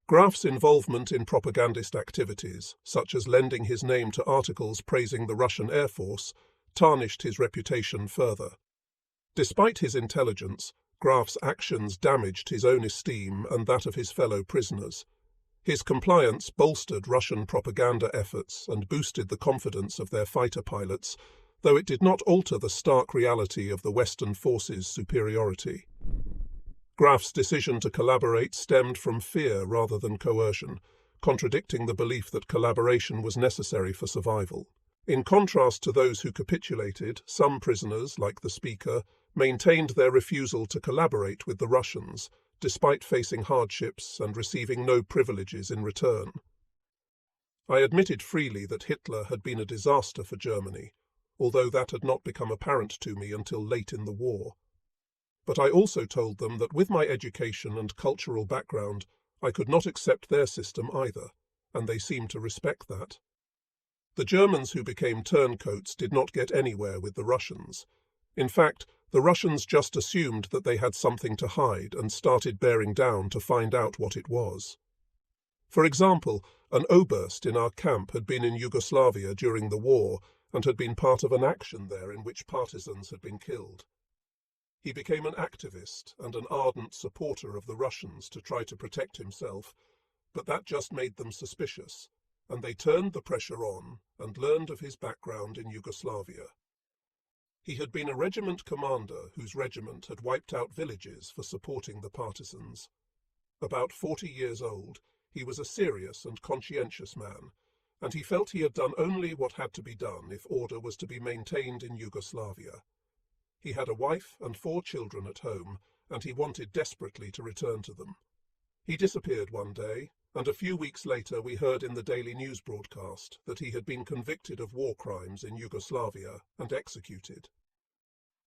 Graf's involvement in propagandist activities, such as lending his name to articles praising the Russian Air Force, tarnished his reputation further. Despite his intelligence, Graf's actions damaged his own esteem and that of his fellow prisoners. His compliance bolstered Russian propaganda efforts and boosted the confidence of their fighter pilots, though it did not alter the stark reality of the Western forces' superiority. Graf's decision to collaborate stemmed from fear rather than coercion, contradicting the belief that collaboration was necessary for survival. In contrast to those who capitulated, some prisoners, like the speaker, maintained their refusal to collaborate with the Russians, despite facing hardships and receiving no privileges in return. I admitted freely that Hitler had been a disaster for Germany, although that had not become apparent to me until late in the war. But I also told them that with my education and cultural background, I could not accept their system either, and they seemed to respect that. The Germans who became turncoats did not get anywhere with the Russians. In fact, the Russians just assumed that they had something to hide and started bearing down to find out what it was. For example, an Oberst in our camp had been in Yugoslavia during the war and had been part of an action there in which partisans had been killed. He became an activist and an ardent supporter of the Russians to try to protect himself, but that just made them suspicious, and they turned the pressure on and learned of his background in Yugoslavia. He had been a regiment commander whose regiment had wiped out villages for supporting the partisans. About 40 years old, he was a serious and conscientious man, and he felt he had done only what had to be done if order was to be maintained in Yugoslavia. He had a wife and 4 children at home, and he wanted desperately to return to them. He disappeared one day, and a few weeks later we heard in the daily news broadcast that he had been convicted of war crimes in Yugoslavia and executed.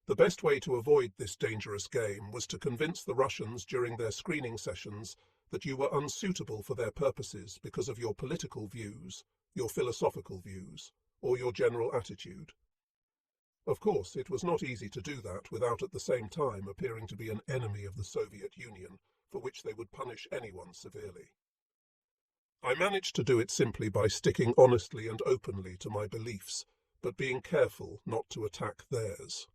The best way to avoid this dangerous game was to convince the Russians during their screening sessions that you were unsuitable for their purposes because of your political views, your philosophical views, or your general attitude. Of course, it was not easy to do that without at the same time appearing to be an enemy of the Soviet Union, for which they would punish anyone severely. I managed to do it simply by sticking honestly and openly to my beliefs, but being careful not to attack theirs.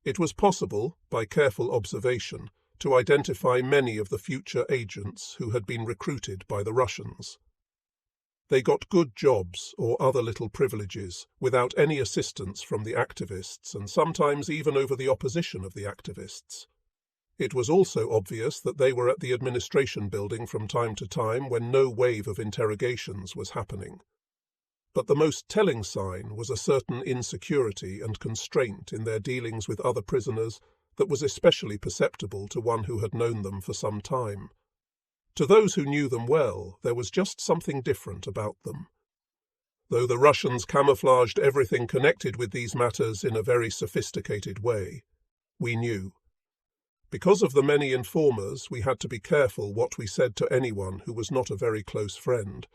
It was possible, by careful observation, to identify many of the future agents who had been recruited by the Russians. They got good jobs or other little privileges without any assistance from the activists and sometimes even over the opposition of the activists. It was also obvious that they were at the administration building from time to time when no wave of interrogations was happening. But the most telling sign was a certain insecurity and constraint in their dealings with other prisoners that was especially perceptible to one who had known them for some time. To those who knew them well, there was just something different about them. Though the Russians camouflaged everything connected with these matters in a very sophisticated way, we knew. Because of the many informers, we had to be careful what we said to anyone who was not a very close friend.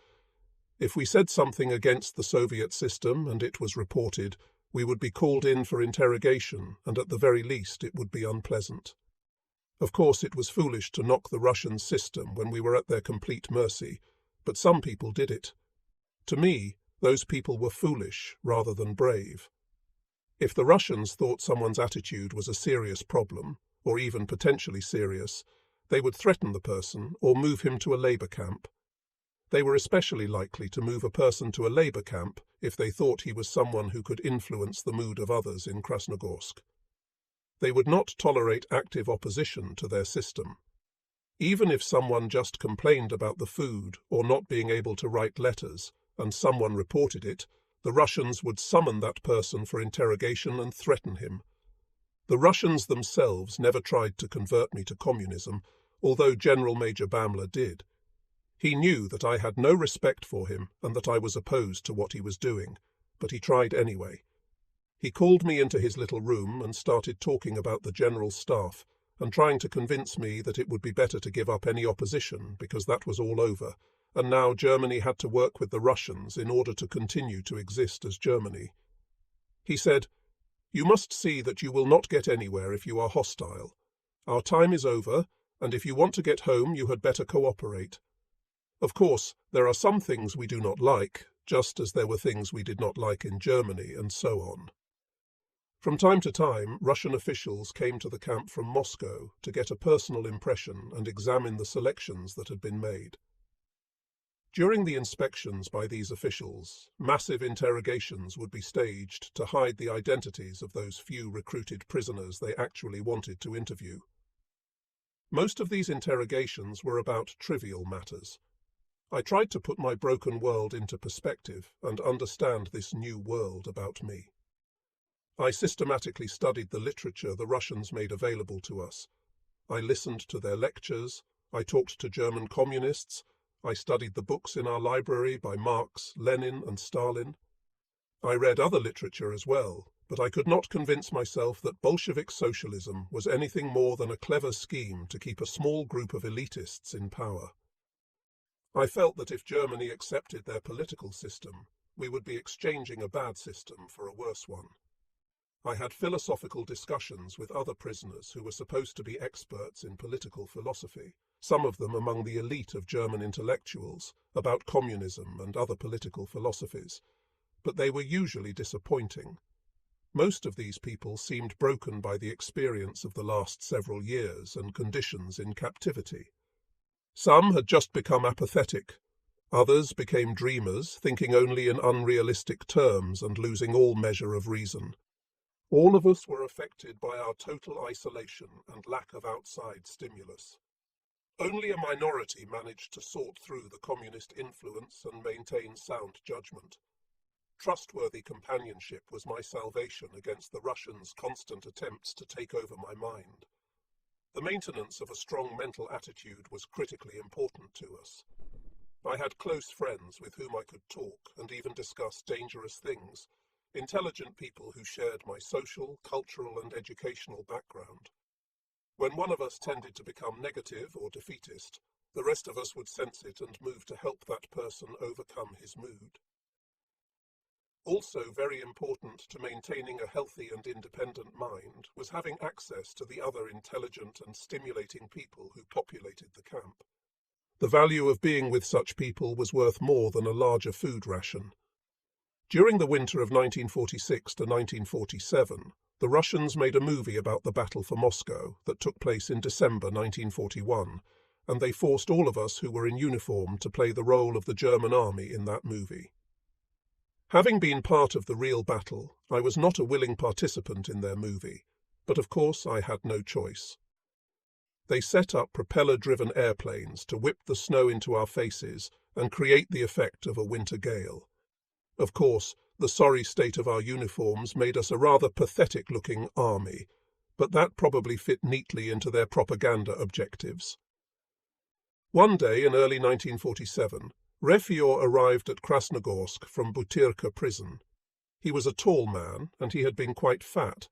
If we said something against the Soviet system and it was reported, we would be called in for interrogation, and at the very least it would be unpleasant. Of course, it was foolish to knock the Russian system when we were at their complete mercy, but some people did it. To me, those people were foolish rather than brave. If the Russians thought someone's attitude was a serious problem, or even potentially serious, they would threaten the person or move him to a labor camp. They were especially likely to move a person to a labor camp if they thought he was someone who could influence the mood of others in Krasnogorsk. They would not tolerate active opposition to their system. Even if someone just complained about the food or not being able to write letters, and someone reported it, the Russians would summon that person for interrogation and threaten him. The Russians themselves never tried to convert me to communism, although General Major Bamler did. He knew that I had no respect for him and that I was opposed to what he was doing, but he tried anyway. He called me into his little room and started talking about the general staff and trying to convince me that it would be better to give up any opposition because that was all over, and now Germany had to work with the Russians in order to continue to exist as Germany. He said, "You must see that you will not get anywhere if you are hostile. Our time is over, and if you want to get home, you had better cooperate. Of course, there are some things we do not like, just as there were things we did not like in Germany, and so on." From time to time, Russian officials came to the camp from Moscow to get a personal impression and examine the selections that had been made. During the inspections by these officials, massive interrogations would be staged to hide the identities of those few recruited prisoners they actually wanted to interview. Most of these interrogations were about trivial matters. I tried to put my broken world into perspective and understand this new world about me. I systematically studied the literature the Russians made available to us. I listened to their lectures, I talked to German communists, I studied the books in our library by Marx, Lenin and Stalin. I read other literature as well, but I could not convince myself that Bolshevik socialism was anything more than a clever scheme to keep a small group of elitists in power. I felt that if Germany accepted their political system, we would be exchanging a bad system for a worse one. I had philosophical discussions with other prisoners who were supposed to be experts in political philosophy, some of them among the elite of German intellectuals, about communism and other political philosophies, but they were usually disappointing. Most of these people seemed broken by the experience of the last several years and conditions in captivity. Some had just become apathetic. Others became dreamers, thinking only in unrealistic terms and losing all measure of reason. All of us were affected by our total isolation and lack of outside stimulus. Only a minority managed to sort through the communist influence and maintain sound judgment. Trustworthy companionship was my salvation against the Russians' constant attempts to take over my mind. The maintenance of a strong mental attitude was critically important to us. I had close friends with whom I could talk and even discuss dangerous things, intelligent people who shared my social, cultural and educational background. When one of us tended to become negative or defeatist, the rest of us would sense it and move to help that person overcome his mood. Also very important to maintaining a healthy and independent mind was having access to the other intelligent and stimulating people who populated the camp. The value of being with such people was worth more than a larger food ration. During the winter of 1946 to 1947, the Russians made a movie about the battle for Moscow that took place in December 1941, and they forced all of us who were in uniform to play the role of the German army in that movie. Having been part of the real battle, I was not a willing participant in their movie, but of course I had no choice. They set up propeller-driven airplanes to whip the snow into our faces and create the effect of a winter gale. Of course, the sorry state of our uniforms made us a rather pathetic-looking army, but that probably fit neatly into their propaganda objectives. One day in early 1947, Refior arrived at Krasnogorsk from Butyrka prison. He was a tall man, and he had been quite fat,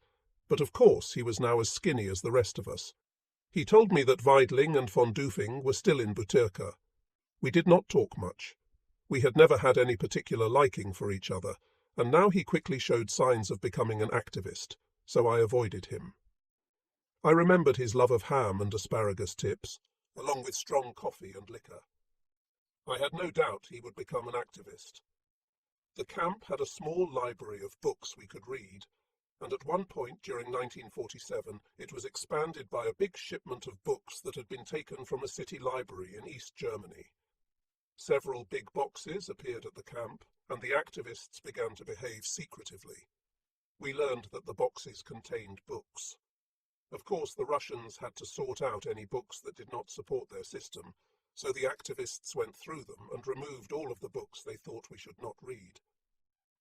but of course he was now as skinny as the rest of us. He told me that Weidling and von Dufing were still in Butyrka. We did not talk much. We had never had any particular liking for each other, and now he quickly showed signs of becoming an activist, so I avoided him. I remembered his love of ham and asparagus tips, along with strong coffee and liquor. I had no doubt he would become an activist. The camp had a small library of books we could read, and at one point during 1947 it was expanded by a big shipment of books that had been taken from a city library in East Germany. Several big boxes appeared at the camp, and the activists began to behave secretively. We learned that the boxes contained books. Of course, the Russians had to sort out any books that did not support their system, so the activists went through them and removed all of the books they thought we should not read.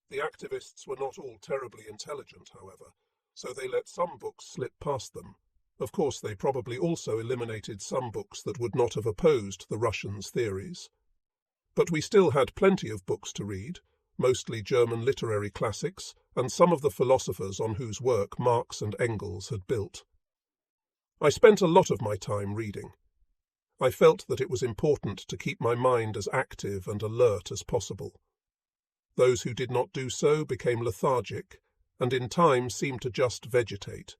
The activists were not all terribly intelligent, however, so they let some books slip past them. Of course, they probably also eliminated some books that would not have opposed the Russians' theories. But we still had plenty of books to read, mostly German literary classics, and some of the philosophers on whose work Marx and Engels had built. I spent a lot of my time reading. I felt that it was important to keep my mind as active and alert as possible. Those who did not do so became lethargic, and in time seemed to just vegetate.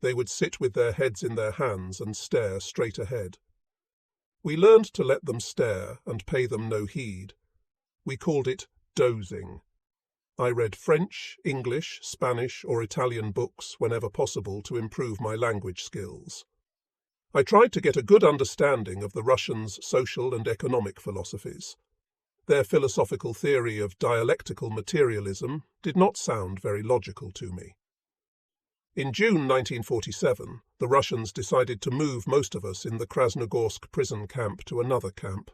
They would sit with their heads in their hands and stare straight ahead. We learned to let them stare and pay them no heed. We called it dozing. I read French, English, Spanish, or Italian books whenever possible to improve my language skills. I tried to get a good understanding of the Russians' social and economic philosophies. Their philosophical theory of dialectical materialism did not sound very logical to me. In June 1947, the Russians decided to move most of us in the Krasnogorsk prison camp to another camp.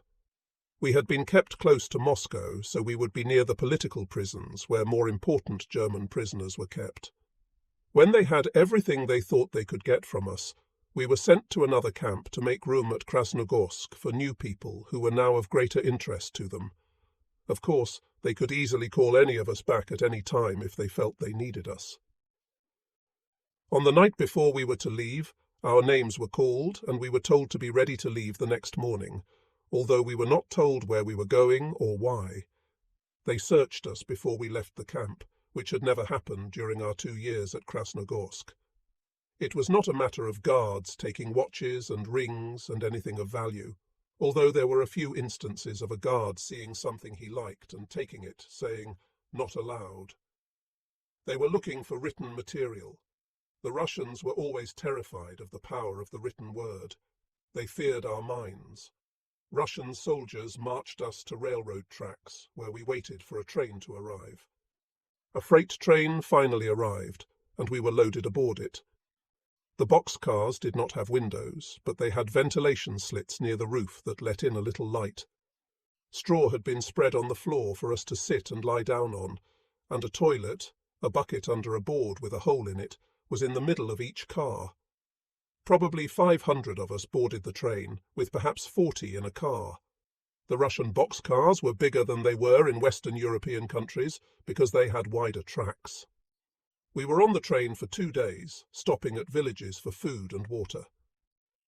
We had been kept close to Moscow, so we would be near the political prisons where more important German prisoners were kept. When they had everything they thought they could get from us, we were sent to another camp to make room at Krasnogorsk for new people who were now of greater interest to them. Of course, they could easily call any of us back at any time if they felt they needed us. On the night before we were to leave, our names were called and we were told to be ready to leave the next morning, although we were not told where we were going or why. They searched us before we left the camp, which had never happened during our 2 years at Krasnogorsk. It was not a matter of guards taking watches and rings and anything of value, although there were a few instances of a guard seeing something he liked and taking it, saying, "Not allowed." They were looking for written material. The Russians were always terrified of the power of the written word. They feared our minds. Russian soldiers marched us to railroad tracks, where we waited for a train to arrive. A freight train finally arrived, and we were loaded aboard it. The boxcars did not have windows, but they had ventilation slits near the roof that let in a little light. Straw had been spread on the floor for us to sit and lie down on, and a toilet, a bucket under a board with a hole in it, was in the middle of each car. Probably 500 of us boarded the train, with perhaps 40 in a car. The Russian boxcars were bigger than they were in Western European countries because they had wider tracks. We were on the train for 2 days, stopping at villages for food and water.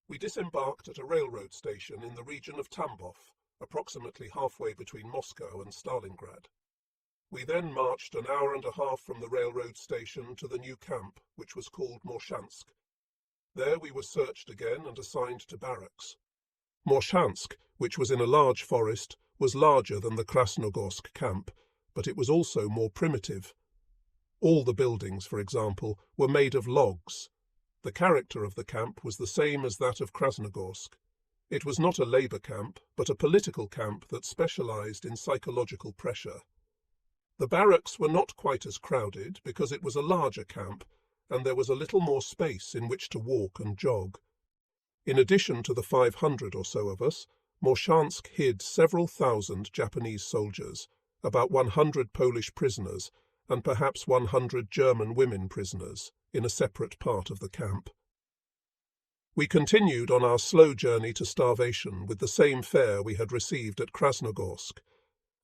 We disembarked at a railroad station in the region of Tambov, approximately halfway between Moscow and Stalingrad. We then marched an hour and a half from the railroad station to the new camp, which was called Morshansk. There we were searched again and assigned to barracks. Morshansk, which was in a large forest, was larger than the Krasnogorsk camp, but it was also more primitive. All the buildings, for example, were made of logs. The character of the camp was the same as that of Krasnogorsk. It was not a labour camp, but a political camp that specialised in psychological pressure. The barracks were not quite as crowded because it was a larger camp, and there was a little more space in which to walk and jog. In addition to the 500 or so of us, Morshansk hid several thousand Japanese soldiers, about 100 Polish prisoners, and perhaps 100 German women prisoners, in a separate part of the camp. We continued on our slow journey to starvation with the same fare we had received at Krasnogorsk,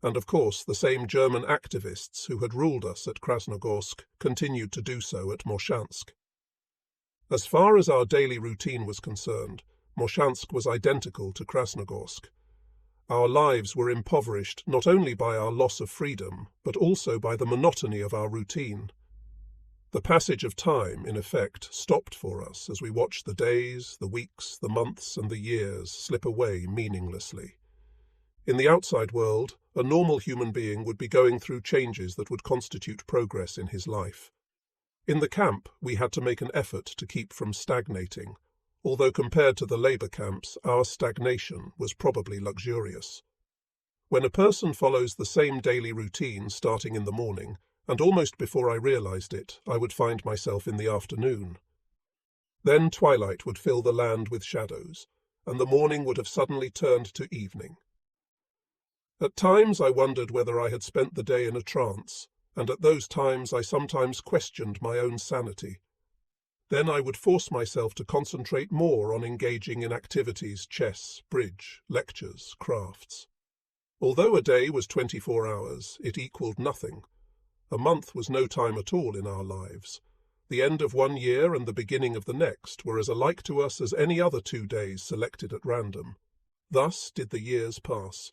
and of course the same German activists who had ruled us at Krasnogorsk continued to do so at Morshansk. As far as our daily routine was concerned, Morshansk was identical to Krasnogorsk. Our lives were impoverished not only by our loss of freedom, but also by the monotony of our routine. The passage of time, in effect, stopped for us as we watched the days, the weeks, the months, and the years slip away meaninglessly. In the outside world, a normal human being would be going through changes that would constitute progress in his life. In the camp, we had to make an effort to keep from stagnating, although compared to the labour camps, our stagnation was probably luxurious. When a person follows the same daily routine starting in the morning, and almost before I realized it, I would find myself in the afternoon. Then twilight would fill the land with shadows, and the morning would have suddenly turned to evening. At times I wondered whether I had spent the day in a trance, and at those times I sometimes questioned my own sanity. Then I would force myself to concentrate more on engaging in activities, chess, bridge, lectures, crafts. Although a day was 24 hours, it equaled nothing. A month was no time at all in our lives. The end of one year and the beginning of the next were as alike to us as any other 2 days selected at random. Thus did the years pass.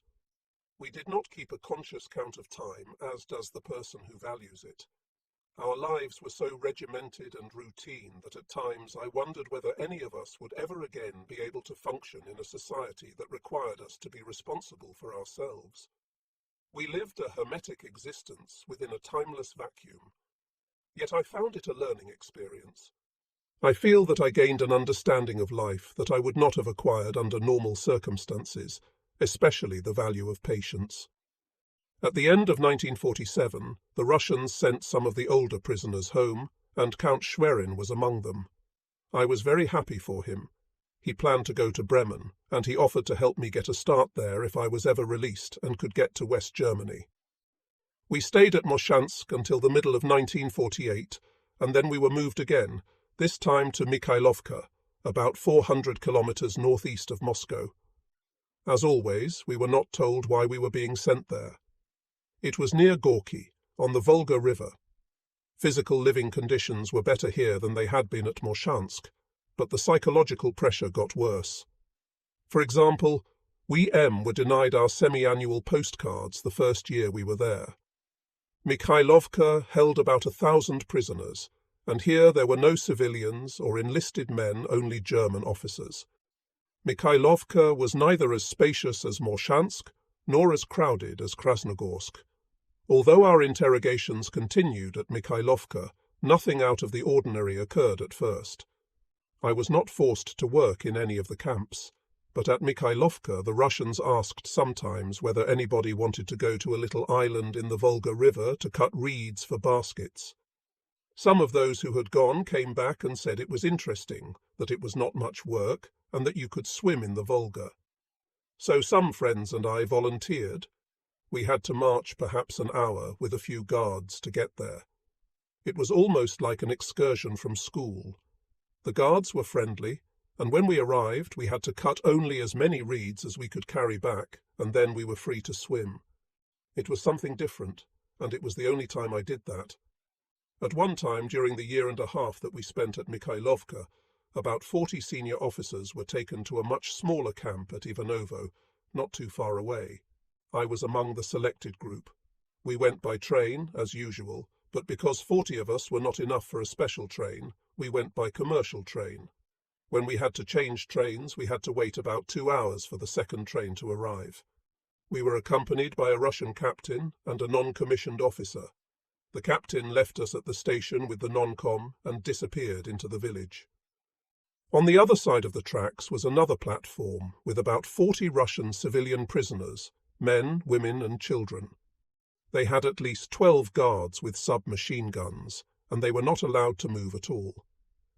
We did not keep a conscious count of time, as does the person who values it. Our lives were so regimented and routine that at times I wondered whether any of us would ever again be able to function in a society that required us to be responsible for ourselves. We lived a hermetic existence within a timeless vacuum. Yet I found it a learning experience. I feel that I gained an understanding of life that I would not have acquired under normal circumstances, especially the value of patience. At the end of 1947, the Russians sent some of the older prisoners home, and Count Schwerin was among them. I was very happy for him. He planned to go to Bremen, and he offered to help me get a start there if I was ever released and could get to West Germany. We stayed at Moshansk until the middle of 1948, and then we were moved again, this time to Mikhailovka, about 400 kilometers northeast of Moscow. As always, we were not told why we were being sent there. It was near Gorky, on the Volga River. Physical living conditions were better here than they had been at Moshansk, but the psychological pressure got worse. For example, we were denied our semi-annual postcards the first year we were there. Mikhailovka held about 1,000 prisoners, and here there were no civilians or enlisted men, only German officers. Mikhailovka was neither as spacious as Moshansk, nor as crowded as Krasnogorsk. Although our interrogations continued at Mikhailovka, nothing out of the ordinary occurred at first. I was not forced to work in any of the camps, but at Mikhailovka the Russians asked sometimes whether anybody wanted to go to a little island in the Volga River to cut reeds for baskets. Some of those who had gone came back and said it was interesting, that it was not much work, and that you could swim in the Volga. So some friends and I volunteered. We had to march perhaps an hour with a few guards to get there. It was almost like an excursion from school. The guards were friendly, and when we arrived we had to cut only as many reeds as we could carry back, and then we were free to swim. It was something different, and it was the only time I did that. At one time during the year and a half that we spent at Mikhailovka, about 40 senior officers were taken to a much smaller camp at Ivanovo, not too far away. I was among the selected group. We went by train, as usual, but because 40 of us were not enough for a special train, we went by commercial train. When we had to change trains, we had to wait about 2 hours for the second train to arrive. We were accompanied by a Russian captain and a non-commissioned officer. The captain left us at the station with the non-com and disappeared into the village. On the other side of the tracks was another platform with about 40 Russian civilian prisoners, men, women and children. They had at least 12 guards with submachine guns, and they were not allowed to move at all.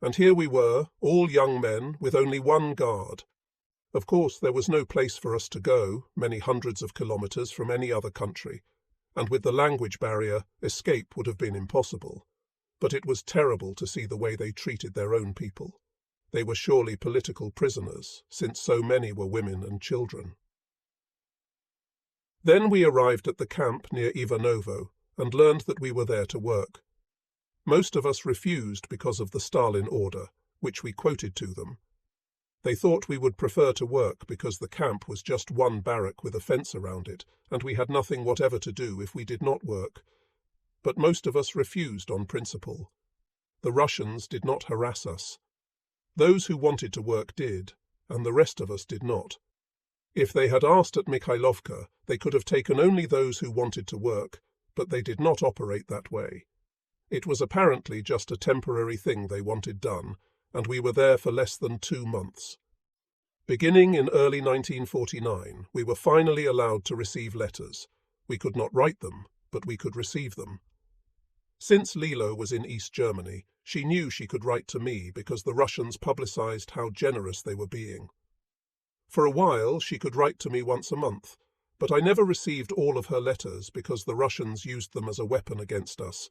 And here we were, all young men, with only one guard. Of course, there was no place for us to go, many hundreds of kilometers from any other country, and with the language barrier, escape would have been impossible. But it was terrible to see the way they treated their own people. They were surely political prisoners, since so many were women and children. Then we arrived at the camp near Ivanovo and learned that we were there to work. Most of us refused because of the Stalin order, which we quoted to them. They thought we would prefer to work because the camp was just one barrack with a fence around it, and we had nothing whatever to do if we did not work. But most of us refused on principle. The Russians did not harass us. Those who wanted to work did, and the rest of us did not. If they had asked at Mikhailovka, they could have taken only those who wanted to work, but they did not operate that way. It was apparently just a temporary thing they wanted done, and we were there for less than 2 months. Beginning in early 1949, we were finally allowed to receive letters. We could not write them, but we could receive them. Since Lilo was in East Germany, she knew she could write to me because the Russians publicized how generous they were being. For a while, she could write to me once a month, but I never received all of her letters because the Russians used them as a weapon against us.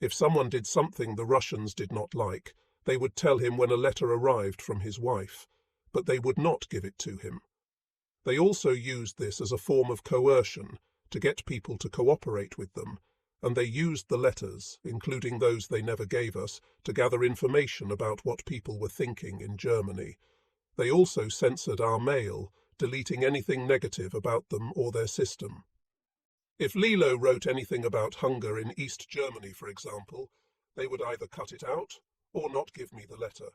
If someone did something the Russians did not like, they would tell him when a letter arrived from his wife, but they would not give it to him. They also used this as a form of coercion to get people to cooperate with them, and they used the letters, including those they never gave us, to gather information about what people were thinking in Germany. They also censored our mail, deleting anything negative about them or their system. If Lilo wrote anything about hunger in East Germany, for example, they would either cut it out or not give me the letter.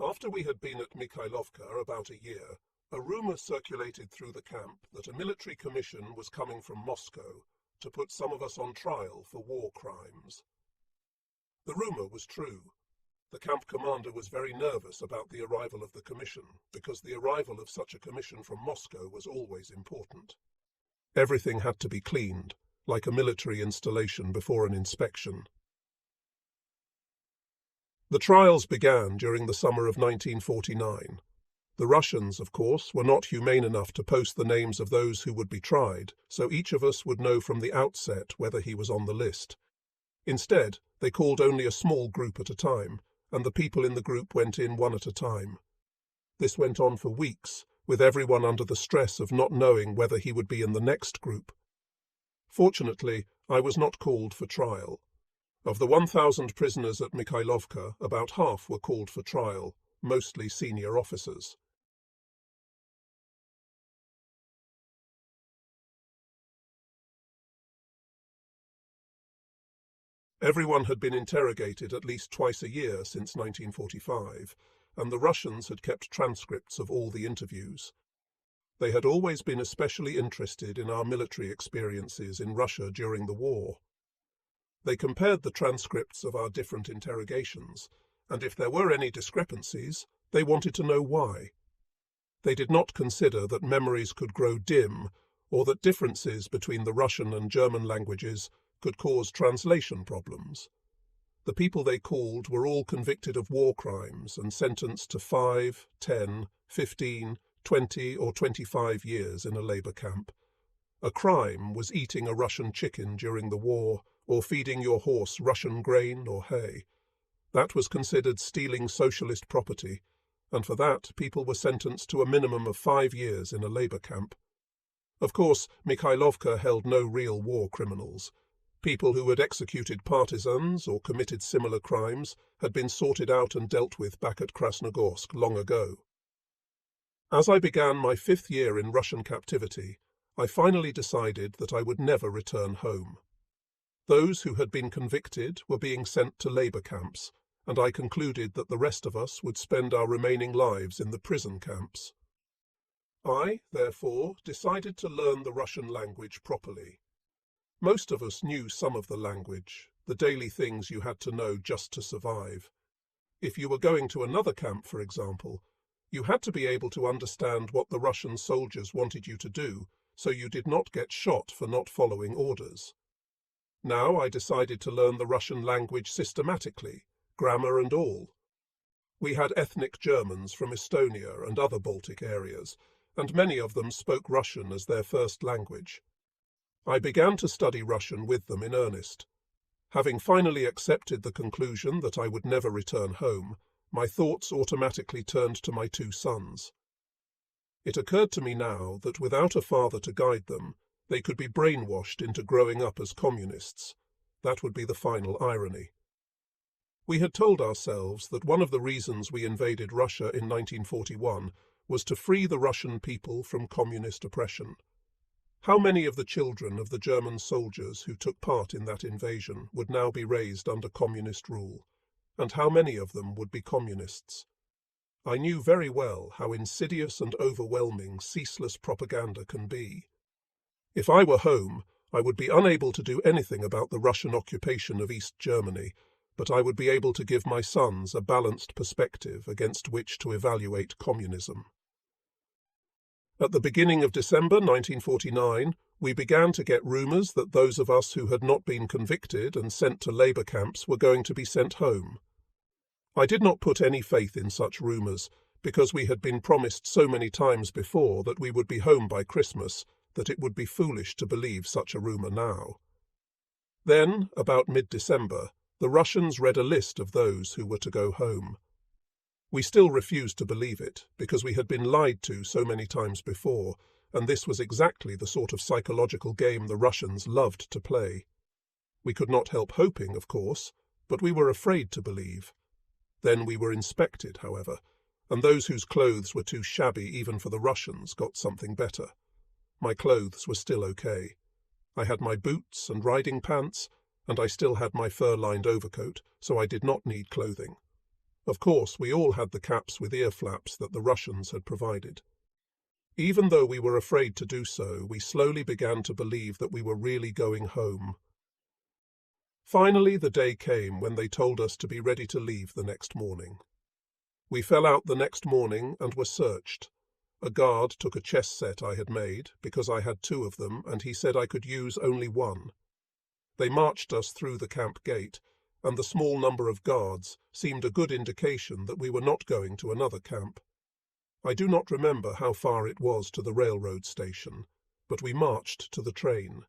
After we had been at Mikhailovka about a year, a rumor circulated through the camp that a military commission was coming from Moscow to put some of us on trial for war crimes. The rumor was true. The camp commander was very nervous about the arrival of the commission, because the arrival of such a commission from Moscow was always important. Everything had to be cleaned, like a military installation before an inspection. The trials began during the summer of 1949. The Russians, of course, were not humane enough to post the names of those who would be tried, so each of us would know from the outset whether he was on the list. Instead, they called only a small group at a time, and the people in the group went in one at a time. This went on for weeks, with everyone under the stress of not knowing whether he would be in the next group. Fortunately, I was not called for trial. Of the 1,000 prisoners at Mikhailovka, about half were called for trial, mostly senior officers. Everyone had been interrogated at least twice a year since 1945, and the Russians had kept transcripts of all the interviews. They had always been especially interested in our military experiences in Russia during the war. They compared the transcripts of our different interrogations, and if there were any discrepancies, they wanted to know why. They did not consider that memories could grow dim, or that differences between the Russian and German languages could cause translation problems. The people they called were all convicted of war crimes and sentenced to 5, 10, 15, 20 or 25 years in a labor camp. A crime was eating a Russian chicken during the war, or feeding your horse Russian grain or hay. That was considered stealing socialist property, and for that people were sentenced to a minimum of 5 years in a labor camp. Of course, Mikhailovka held no real war criminals. People who had executed partisans or committed similar crimes had been sorted out and dealt with back at Krasnogorsk long ago. As I began my 5th year in Russian captivity, I finally decided that I would never return home. Those who had been convicted were being sent to labor camps, and I concluded that the rest of us would spend our remaining lives in the prison camps. I, therefore, decided to learn the Russian language properly. Most of us knew some of the language, the daily things you had to know just to survive. If you were going to another camp, for example, you had to be able to understand what the Russian soldiers wanted you to do, so you did not get shot for not following orders. Now I decided to learn the Russian language systematically, grammar and all. We had ethnic Germans from Estonia and other Baltic areas, and many of them spoke Russian as their first language. I began to study Russian with them in earnest. Having finally accepted the conclusion that I would never return home, my thoughts automatically turned to my 2 sons. It occurred to me now that without a father to guide them, they could be brainwashed into growing up as communists. That would be the final irony. We had told ourselves that one of the reasons we invaded Russia in 1941 was to free the Russian people from communist oppression. How many of the children of the German soldiers who took part in that invasion would now be raised under communist rule, and how many of them would be communists? I knew very well how insidious and overwhelming ceaseless propaganda can be. If I were home, I would be unable to do anything about the Russian occupation of East Germany, but I would be able to give my sons a balanced perspective against which to evaluate communism. At the beginning of December 1949, we began to get rumours that those of us who had not been convicted and sent to labour camps were going to be sent home. I did not put any faith in such rumours, because we had been promised so many times before that we would be home by Christmas that it would be foolish to believe such a rumour now. Then, about mid-December, the Russians read a list of those who were to go home. We still refused to believe it, because we had been lied to so many times before, and this was exactly the sort of psychological game the Russians loved to play. We could not help hoping, of course, but we were afraid to believe. Then we were inspected, however, and those whose clothes were too shabby even for the Russians got something better. My clothes were still okay. I had my boots and riding pants, and I still had my fur-lined overcoat, so I did not need clothing. Of course, we all had the caps with ear flaps that the Russians had provided. Even though we were afraid to do so, we slowly began to believe that we were really going home. Finally, the day came when they told us to be ready to leave the next morning. We fell out the next morning and were searched. A guard took a chess set I had made, because I had 2 of them, and he said I could use only 1. They marched us through the camp gate, and the small number of guards seemed a good indication that we were not going to another camp. I do not remember how far it was to the railroad station, but we marched to the train.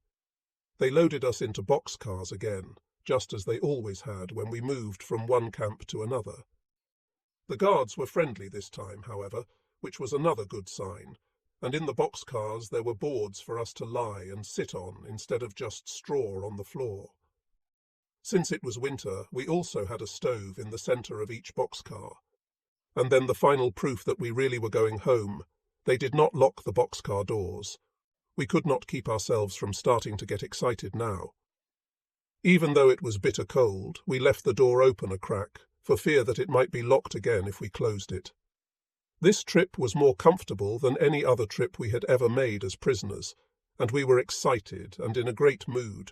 They loaded us into boxcars again, just as they always had when we moved from one camp to another. The guards were friendly this time, however, which was another good sign, and in the boxcars there were boards for us to lie and sit on instead of just straw on the floor. Since it was winter, we also had a stove in the centre of each boxcar. And then the final proof that we really were going home, they did not lock the boxcar doors. We could not keep ourselves from starting to get excited now. Even though it was bitter cold, we left the door open a crack, for fear that it might be locked again if we closed it. This trip was more comfortable than any other trip we had ever made as prisoners, and we were excited and in a great mood.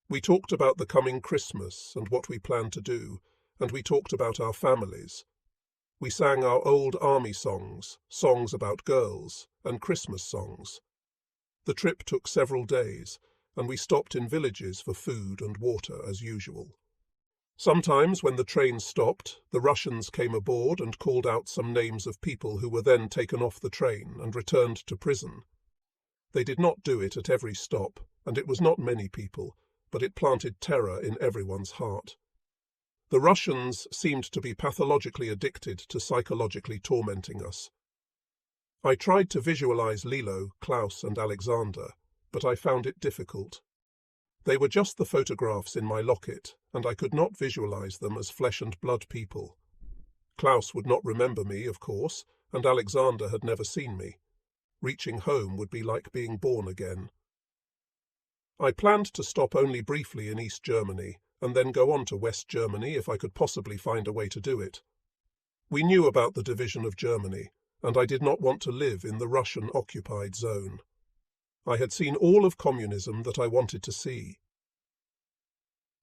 We talked about the coming Christmas and what we planned to do, and we talked about our families. We sang our old army songs, songs about girls, and Christmas songs. The trip took several days, and we stopped in villages for food and water as usual. Sometimes when the train stopped, the Russians came aboard and called out some names of people who were then taken off the train and returned to prison. They did not do it at every stop, and it was not many people, but it planted terror in everyone's heart. The Russians seemed to be pathologically addicted to psychologically tormenting us. I tried to visualize Lilo, Klaus, and Alexander, but I found it difficult. They were just the photographs in my locket, and I could not visualize them as flesh and blood people. Klaus would not remember me, of course, and Alexander had never seen me. Reaching home would be like being born again. I planned to stop only briefly in East Germany, and then go on to West Germany if I could possibly find a way to do it. We knew about the division of Germany, and I did not want to live in the Russian-occupied zone. I had seen all of communism that I wanted to see.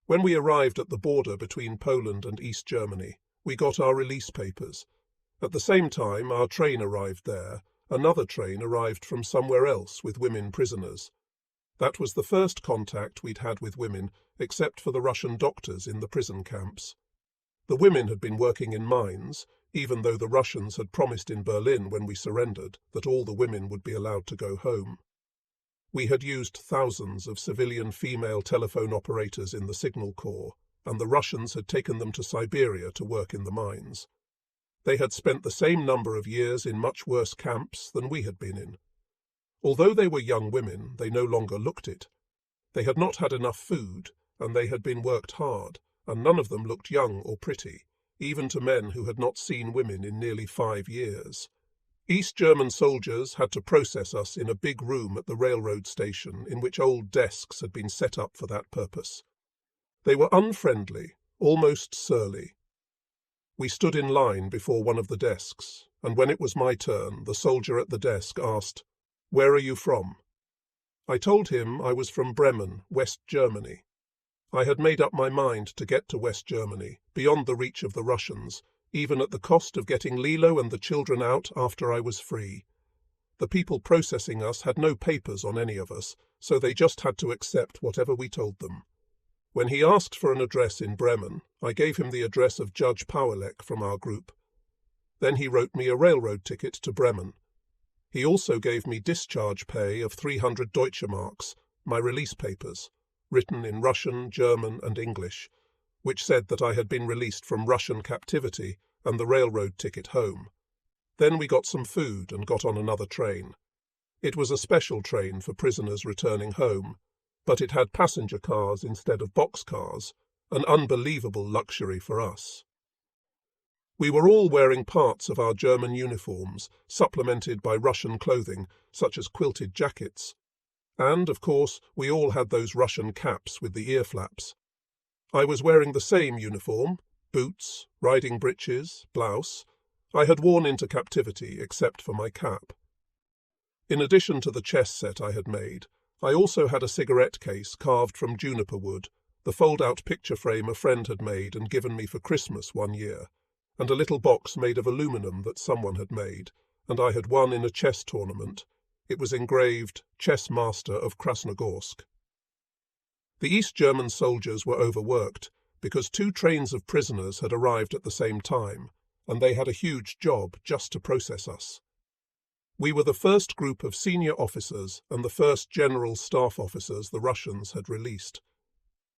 When we arrived at the border between Poland and East Germany, we got our release papers. At the same time our train arrived there, another train arrived from somewhere else with women prisoners. That was the first contact we'd had with women, except for the Russian doctors in the prison camps. The women had been working in mines, even though the Russians had promised in Berlin when we surrendered that all the women would be allowed to go home. We had used thousands of civilian female telephone operators in the Signal Corps, and the Russians had taken them to Siberia to work in the mines. They had spent the same number of years in much worse camps than we had been in. Although they were young women, they no longer looked it. They had not had enough food, and they had been worked hard, and none of them looked young or pretty, even to men who had not seen women in nearly 5 years. East German soldiers had to process us in a big room at the railroad station in which old desks had been set up for that purpose. They were unfriendly, almost surly. We stood in line before one of the desks, and when it was my turn, the soldier at the desk asked, "Where are you from?" I told him I was from Bremen, West Germany. I had made up my mind to get to West Germany, beyond the reach of the Russians, even at the cost of getting Lilo and the children out after I was free. The people processing us had no papers on any of us, so they just had to accept whatever we told them. When he asked for an address in Bremen, I gave him the address of Judge Powerlek from our group. Then he wrote me a railroad ticket to Bremen. He also gave me discharge pay of 300 Deutsche Marks, my release papers, written in Russian, German and English, which said that I had been released from Russian captivity and the railroad ticket home. Then we got some food and got on another train. It was a special train for prisoners returning home, but it had passenger cars instead of boxcars, an unbelievable luxury for us. We were all wearing parts of our German uniforms, supplemented by Russian clothing, such as quilted jackets. And, of course, we all had those Russian caps with the ear flaps. I was wearing the same uniform, boots, riding breeches, blouse, I had worn into captivity except for my cap. In addition to the chess set I had made, I also had a cigarette case carved from juniper wood, the fold-out picture frame a friend had made and given me for Christmas one year, and a little box made of aluminum that someone had made, and I had won in a chess tournament. It was engraved, Chess Master of Krasnogorsk. The East German soldiers were overworked, because 2 trains of prisoners had arrived at the same time, and they had a huge job just to process us. We were the first group of senior officers and the first general staff officers the Russians had released.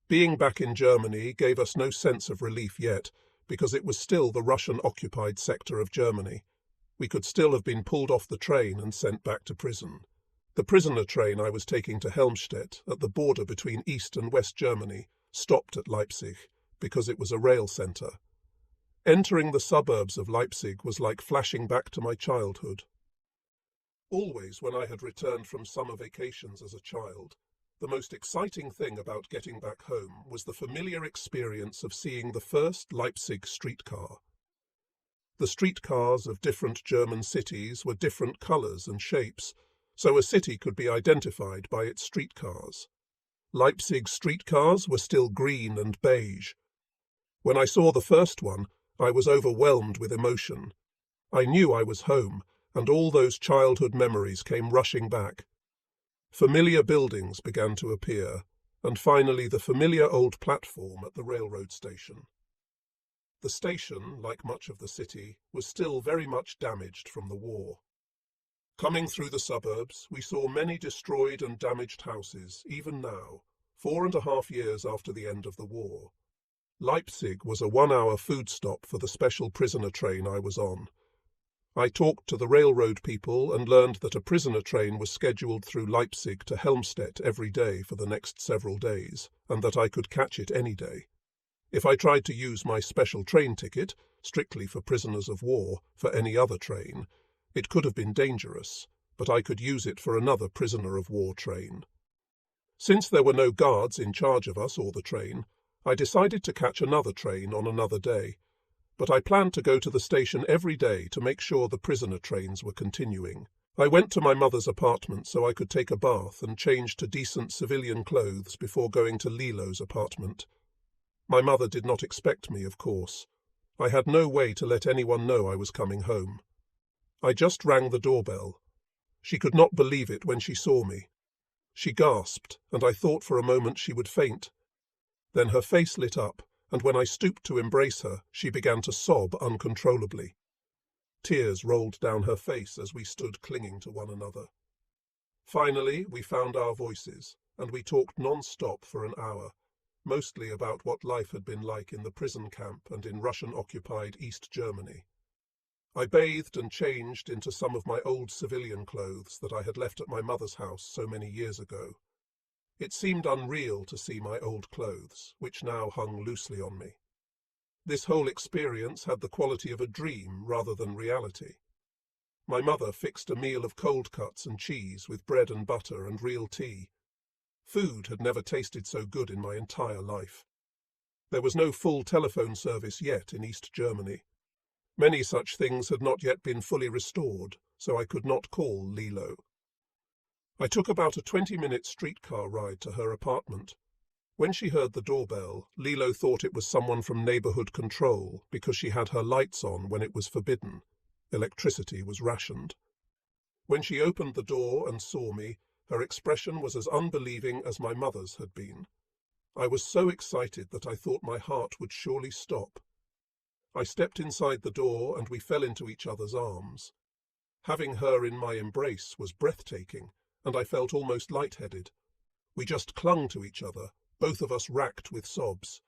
Being back in Germany gave us no sense of relief yet, because it was still the Russian-occupied sector of Germany. We could still have been pulled off the train and sent back to prison. The prisoner train I was taking to Helmstedt, at the border between East and West Germany, stopped at Leipzig, because it was a rail centre. Entering the suburbs of Leipzig was like flashing back to my childhood. Always when I had returned from summer vacations as a child, the most exciting thing about getting back home was the familiar experience of seeing the first Leipzig streetcar. The streetcars of different German cities were different colours and shapes, so a city could be identified by its streetcars. Leipzig streetcars were still green and beige. When I saw the first one, I was overwhelmed with emotion. I knew I was home, and all those childhood memories came rushing back. Familiar buildings began to appear, and finally the familiar old platform at the railroad station. The station, like much of the city, was still very much damaged from the war. Coming through the suburbs, we saw many destroyed and damaged houses, even now, 4.5 years after the end of the war. Leipzig was a 1-hour food stop for the special prisoner train I was on. I talked to the railroad people and learned that a prisoner train was scheduled through Leipzig to Helmstedt every day for the next several days, and that I could catch it any day. If I tried to use my special train ticket, strictly for prisoners of war, for any other train, it could have been dangerous, but I could use it for another prisoner of war train. Since there were no guards in charge of us or the train, I decided to catch another train on another day, but I planned to go to the station every day to make sure the prisoner trains were continuing. I went to my mother's apartment so I could take a bath and change to decent civilian clothes before going to Lilo's apartment. My mother did not expect me, of course. I had no way to let anyone know I was coming home. I just rang the doorbell. She could not believe it when she saw me. She gasped, and I thought for a moment she would faint. Then her face lit up, and when I stooped to embrace her, she began to sob uncontrollably. Tears rolled down her face as we stood clinging to one another. Finally, we found our voices, and we talked non-stop for an hour, mostly about what life had been like in the prison camp and in Russian-occupied East Germany. I bathed and changed into some of my old civilian clothes that I had left at my mother's house so many years ago. It seemed unreal to see my old clothes, which now hung loosely on me. This whole experience had the quality of a dream rather than reality. My mother fixed a meal of cold cuts and cheese with bread and butter and real tea. Food had never tasted so good in my entire life. There was no full telephone service yet in East Germany. Many such things had not yet been fully restored, so I could not call Lilo. I took about a 20-minute streetcar ride to her apartment. When she heard the doorbell, Lilo thought it was someone from neighborhood control because she had her lights on when it was forbidden. Electricity was rationed. When she opened the door and saw me, her expression was as unbelieving as my mother's had been. I was so excited that I thought my heart would surely stop. I stepped inside the door and we fell into each other's arms. Having her in my embrace was breathtaking, and I felt almost lightheaded. We just clung to each other, both of us racked with sobs.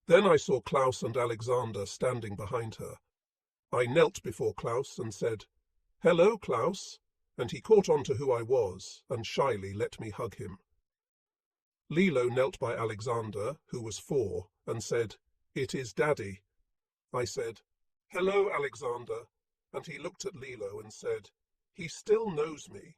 Then I saw Klaus and Alexander standing behind her. I knelt before Klaus and said, "Hello, Klaus," and he caught on to who I was and shyly let me hug him. Lilo knelt by Alexander, who was 4, and said, "It is Daddy." I said, "Hello, Alexander," and he looked at Lilo and said, "He still knows me."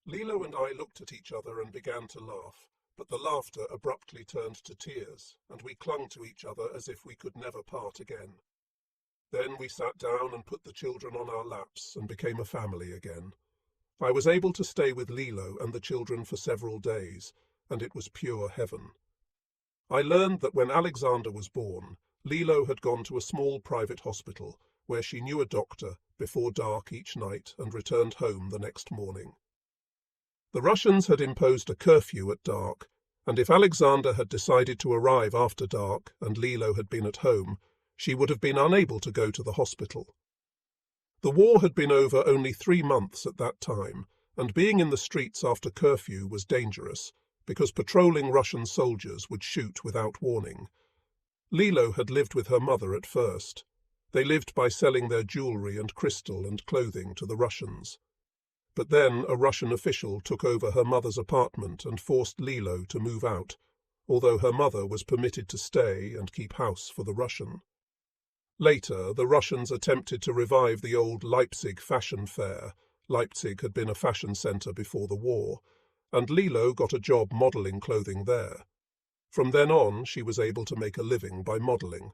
Lilo and I looked at each other and began to laugh, but the laughter abruptly turned to tears, and we clung to each other as if we could never part again. Then we sat down and put the children on our laps and became a family again. I was able to stay with Lilo and the children for several days, and it was pure heaven. I learned that when Alexander was born, Lilo had gone to a small private hospital where she knew a doctor before dark each night and returned home the next morning. The Russians had imposed a curfew at dark, and if Alexander had decided to arrive after dark and Lilo had been at home, she would have been unable to go to the hospital. The war had been over only 3 months at that time, and being in the streets after curfew was dangerous, because patrolling Russian soldiers would shoot without warning. Lilo had lived with her mother at first. They lived by selling their jewelry and crystal and clothing to the Russians. But then a Russian official took over her mother's apartment and forced Lilo to move out, although her mother was permitted to stay and keep house for the Russian. Later, the Russians attempted to revive the old Leipzig fashion fair. Leipzig had been a fashion centre before the war, and Lilo got a job modelling clothing there. From then on, she was able to make a living by modelling.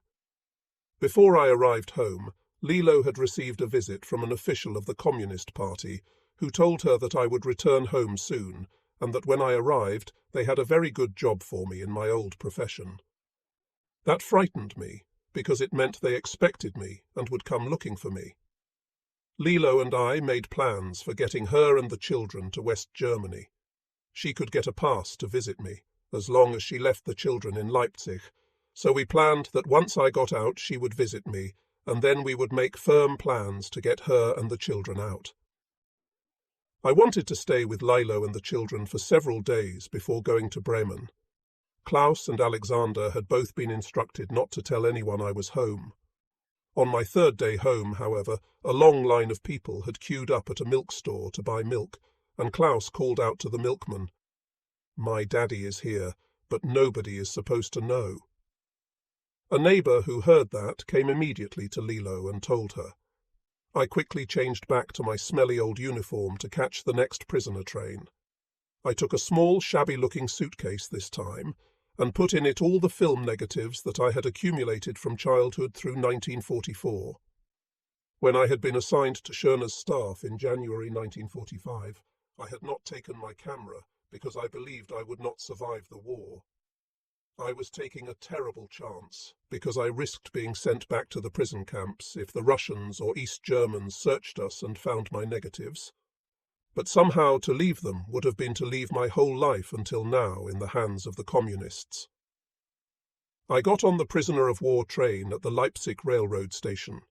Before I arrived home, Lilo had received a visit from an official of the Communist Party who told her that I would return home soon, and that when I arrived, they had a very good job for me in my old profession. That frightened me, because it meant they expected me and would come looking for me. Lilo and I made plans for getting her and the children to West Germany. She could get a pass to visit me, as long as she left the children in Leipzig, so we planned that once I got out she would visit me, and then we would make firm plans to get her and the children out. I wanted to stay with Lilo and the children for several days before going to Bremen. Klaus and Alexander had both been instructed not to tell anyone I was home. On my 3rd day home, however, a long line of people had queued up at a milk store to buy milk, and Klaus called out to the milkman, "My daddy is here, but nobody is supposed to know." A neighbour who heard that came immediately to Lilo and told her. I quickly changed back to my smelly old uniform to catch the next prisoner train. I took a small, shabby-looking suitcase this time, and put in it all the film negatives that I had accumulated from childhood through 1944. When I had been assigned to Schöner's staff in January 1945, I had not taken my camera because I believed I would not survive the war. I was taking a terrible chance, because I risked being sent back to the prison camps if the Russians or East Germans searched us and found my negatives. But somehow to leave them would have been to leave my whole life until now in the hands of the communists. I got on the prisoner of war train at the Leipzig railroad station.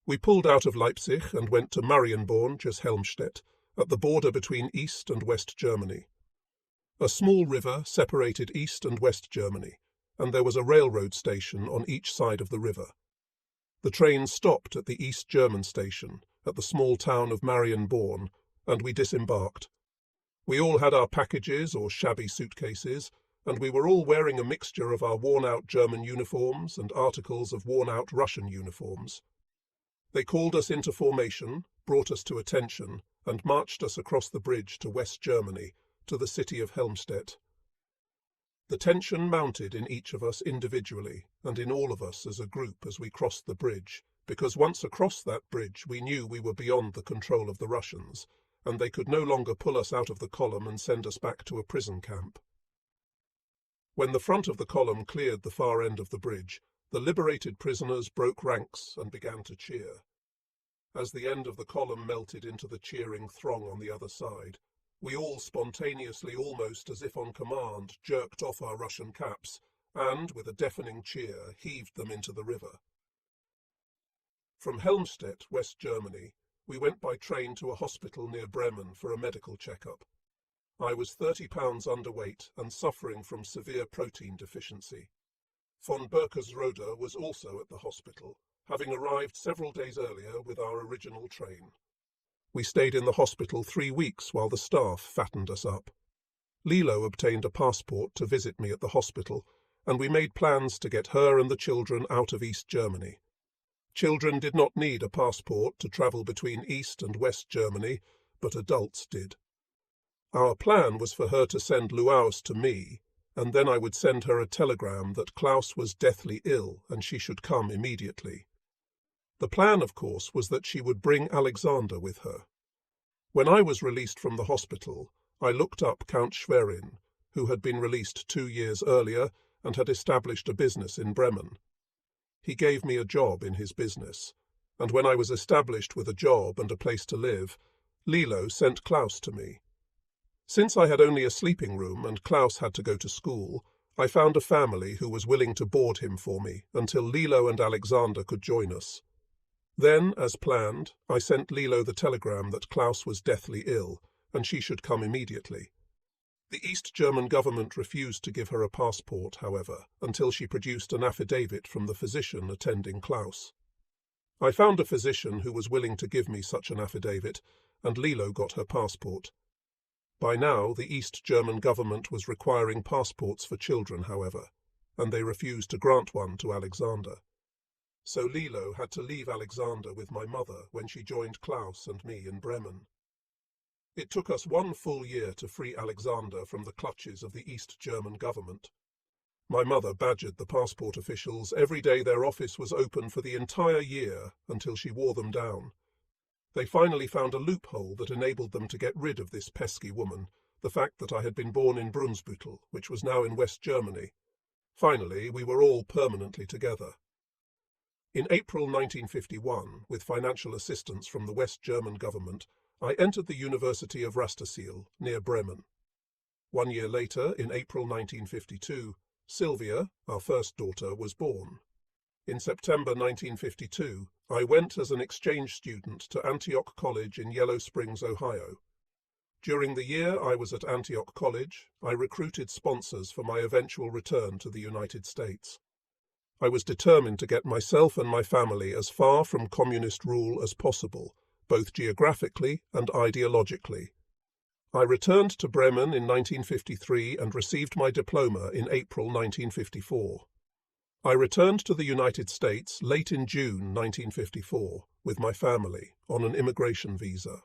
We pulled out of Leipzig and went to Marienborn-Helmstedt, at the border between East and West Germany. A small river separated East and West Germany, and there was a railroad station on each side of the river. The train stopped at the East German station, at the small town of Marienborn, and we disembarked. We all had our packages or shabby suitcases, and we were all wearing a mixture of our worn-out German uniforms and articles of worn-out Russian uniforms. They called us into formation, brought us to attention, and marched us across the bridge to West Germany, to the city of Helmstedt. The tension mounted in each of us individually, and in all of us as a group as we crossed the bridge, because once across that bridge we knew we were beyond the control of the Russians, and they could no longer pull us out of the column and send us back to a prison camp. When the front of the column cleared the far end of the bridge, the liberated prisoners broke ranks and began to cheer. As the end of the column melted into the cheering throng on the other side, we all spontaneously, almost as if on command, jerked off our Russian caps and, with a deafening cheer, heaved them into the river. From Helmstedt, West Germany, we went by train to a hospital near Bremen for a medical checkup. I was 30 pounds underweight and suffering from severe protein deficiency. Von Berkersrode was also at the hospital, having arrived several days earlier with our original train. We stayed in the hospital 3 weeks while the staff fattened us up. Lilo obtained a passport to visit me at the hospital, and we made plans to get her and the children out of East Germany. Children did not need a passport to travel between East and West Germany, but adults did. Our plan was for her to send Luaus to me, and then I would send her a telegram that Klaus was deathly ill and she should come immediately. The plan, of course, was that she would bring Alexander with her. When I was released from the hospital, I looked up Count Schwerin, who had been released 2 years earlier and had established a business in Bremen. He gave me a job in his business, and when I was established with a job and a place to live, Lilo sent Klaus to me. Since I had only a sleeping room and Klaus had to go to school, I found a family who was willing to board him for me until Lilo and Alexander could join us. Then, as planned, I sent Lilo the telegram that Klaus was deathly ill and she should come immediately. The East German government refused to give her a passport, however, until she produced an affidavit from the physician attending Klaus. I found a physician who was willing to give me such an affidavit, and Lilo got her passport. By now, the East German government was requiring passports for children, however, and they refused to grant one to Alexander. So Lilo had to leave Alexander with my mother when she joined Klaus and me in Bremen. It took us 1 full year to free Alexander from the clutches of the East German government. My mother badgered the passport officials every day their office was open for the entire year until she wore them down. They finally found a loophole that enabled them to get rid of this pesky woman, the fact that I had been born in Brunsbüttel, which was now in West Germany. Finally, we were all permanently together. In April 1951, with financial assistance from the West German government, I entered the University of Rastasil, near Bremen. 1 year later, in April 1952, Sylvia, our first daughter, was born. In September 1952, I went as an exchange student to Antioch College in Yellow Springs, Ohio. During the year I was at Antioch College, I recruited sponsors for my eventual return to the United States. I was determined to get myself and my family as far from communist rule as possible, both geographically and ideologically. I returned to Bremen in 1953 and received my diploma in April 1954. I returned to the United States late in June 1954 with my family on an immigration visa.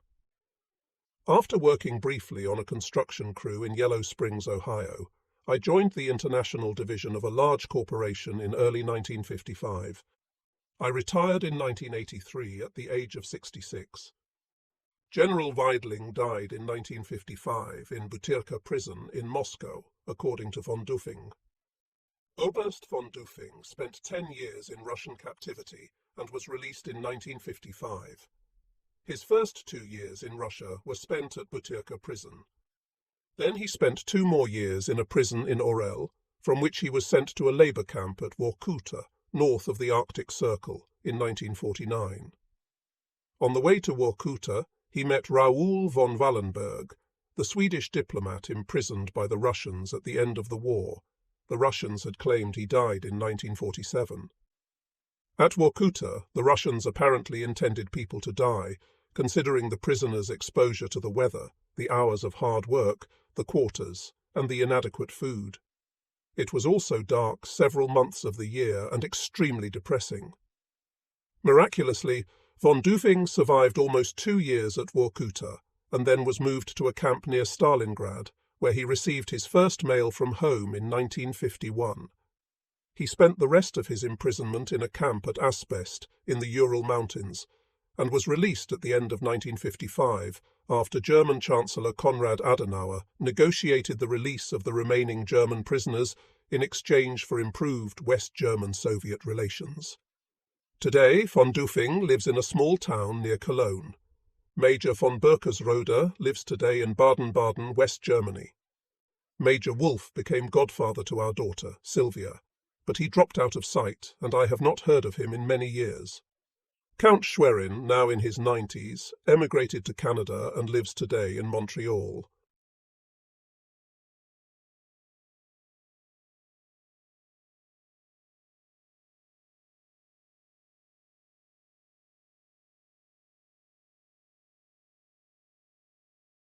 After working briefly on a construction crew in Yellow Springs, Ohio, I joined the international division of a large corporation in early 1955. I retired in 1983 at the age of 66. General Weidling died in 1955 in Butyrka prison in Moscow, according to von Dufing. Oberst von Dufing spent 10 years in Russian captivity and was released in 1955. His first 2 years in Russia were spent at Butyrka prison. Then he spent 2 more years in a prison in Orel, from which he was sent to a labour camp at Vorkuta, north of the Arctic Circle, in 1949. On the way to Vorkuta, he met Raoul von Wallenberg, the Swedish diplomat imprisoned by the Russians at the end of the war. The Russians had claimed he died in 1947. At Vorkuta, the Russians apparently intended people to die, considering the prisoners' exposure to the weather, the hours of hard work, the quarters, and the inadequate food. It was also dark several months of the year and extremely depressing. Miraculously, von Dufing survived almost 2 years at Vorkuta and then was moved to a camp near Stalingrad, where he received his first mail from home in 1951. He spent the rest of his imprisonment in a camp at Asbest in the Ural Mountains and was released at the end of 1955 after German Chancellor Konrad Adenauer negotiated the release of the remaining German prisoners in exchange for improved West German-Soviet relations. Today, von Dufing lives in a small town near Cologne. Major von Berkersrode lives today in Baden-Baden, West Germany. Major Wolf became godfather to our daughter, Sylvia, but he dropped out of sight, and I have not heard of him in many years. Count Schwerin, now in his 90s, emigrated to Canada and lives today in Montreal.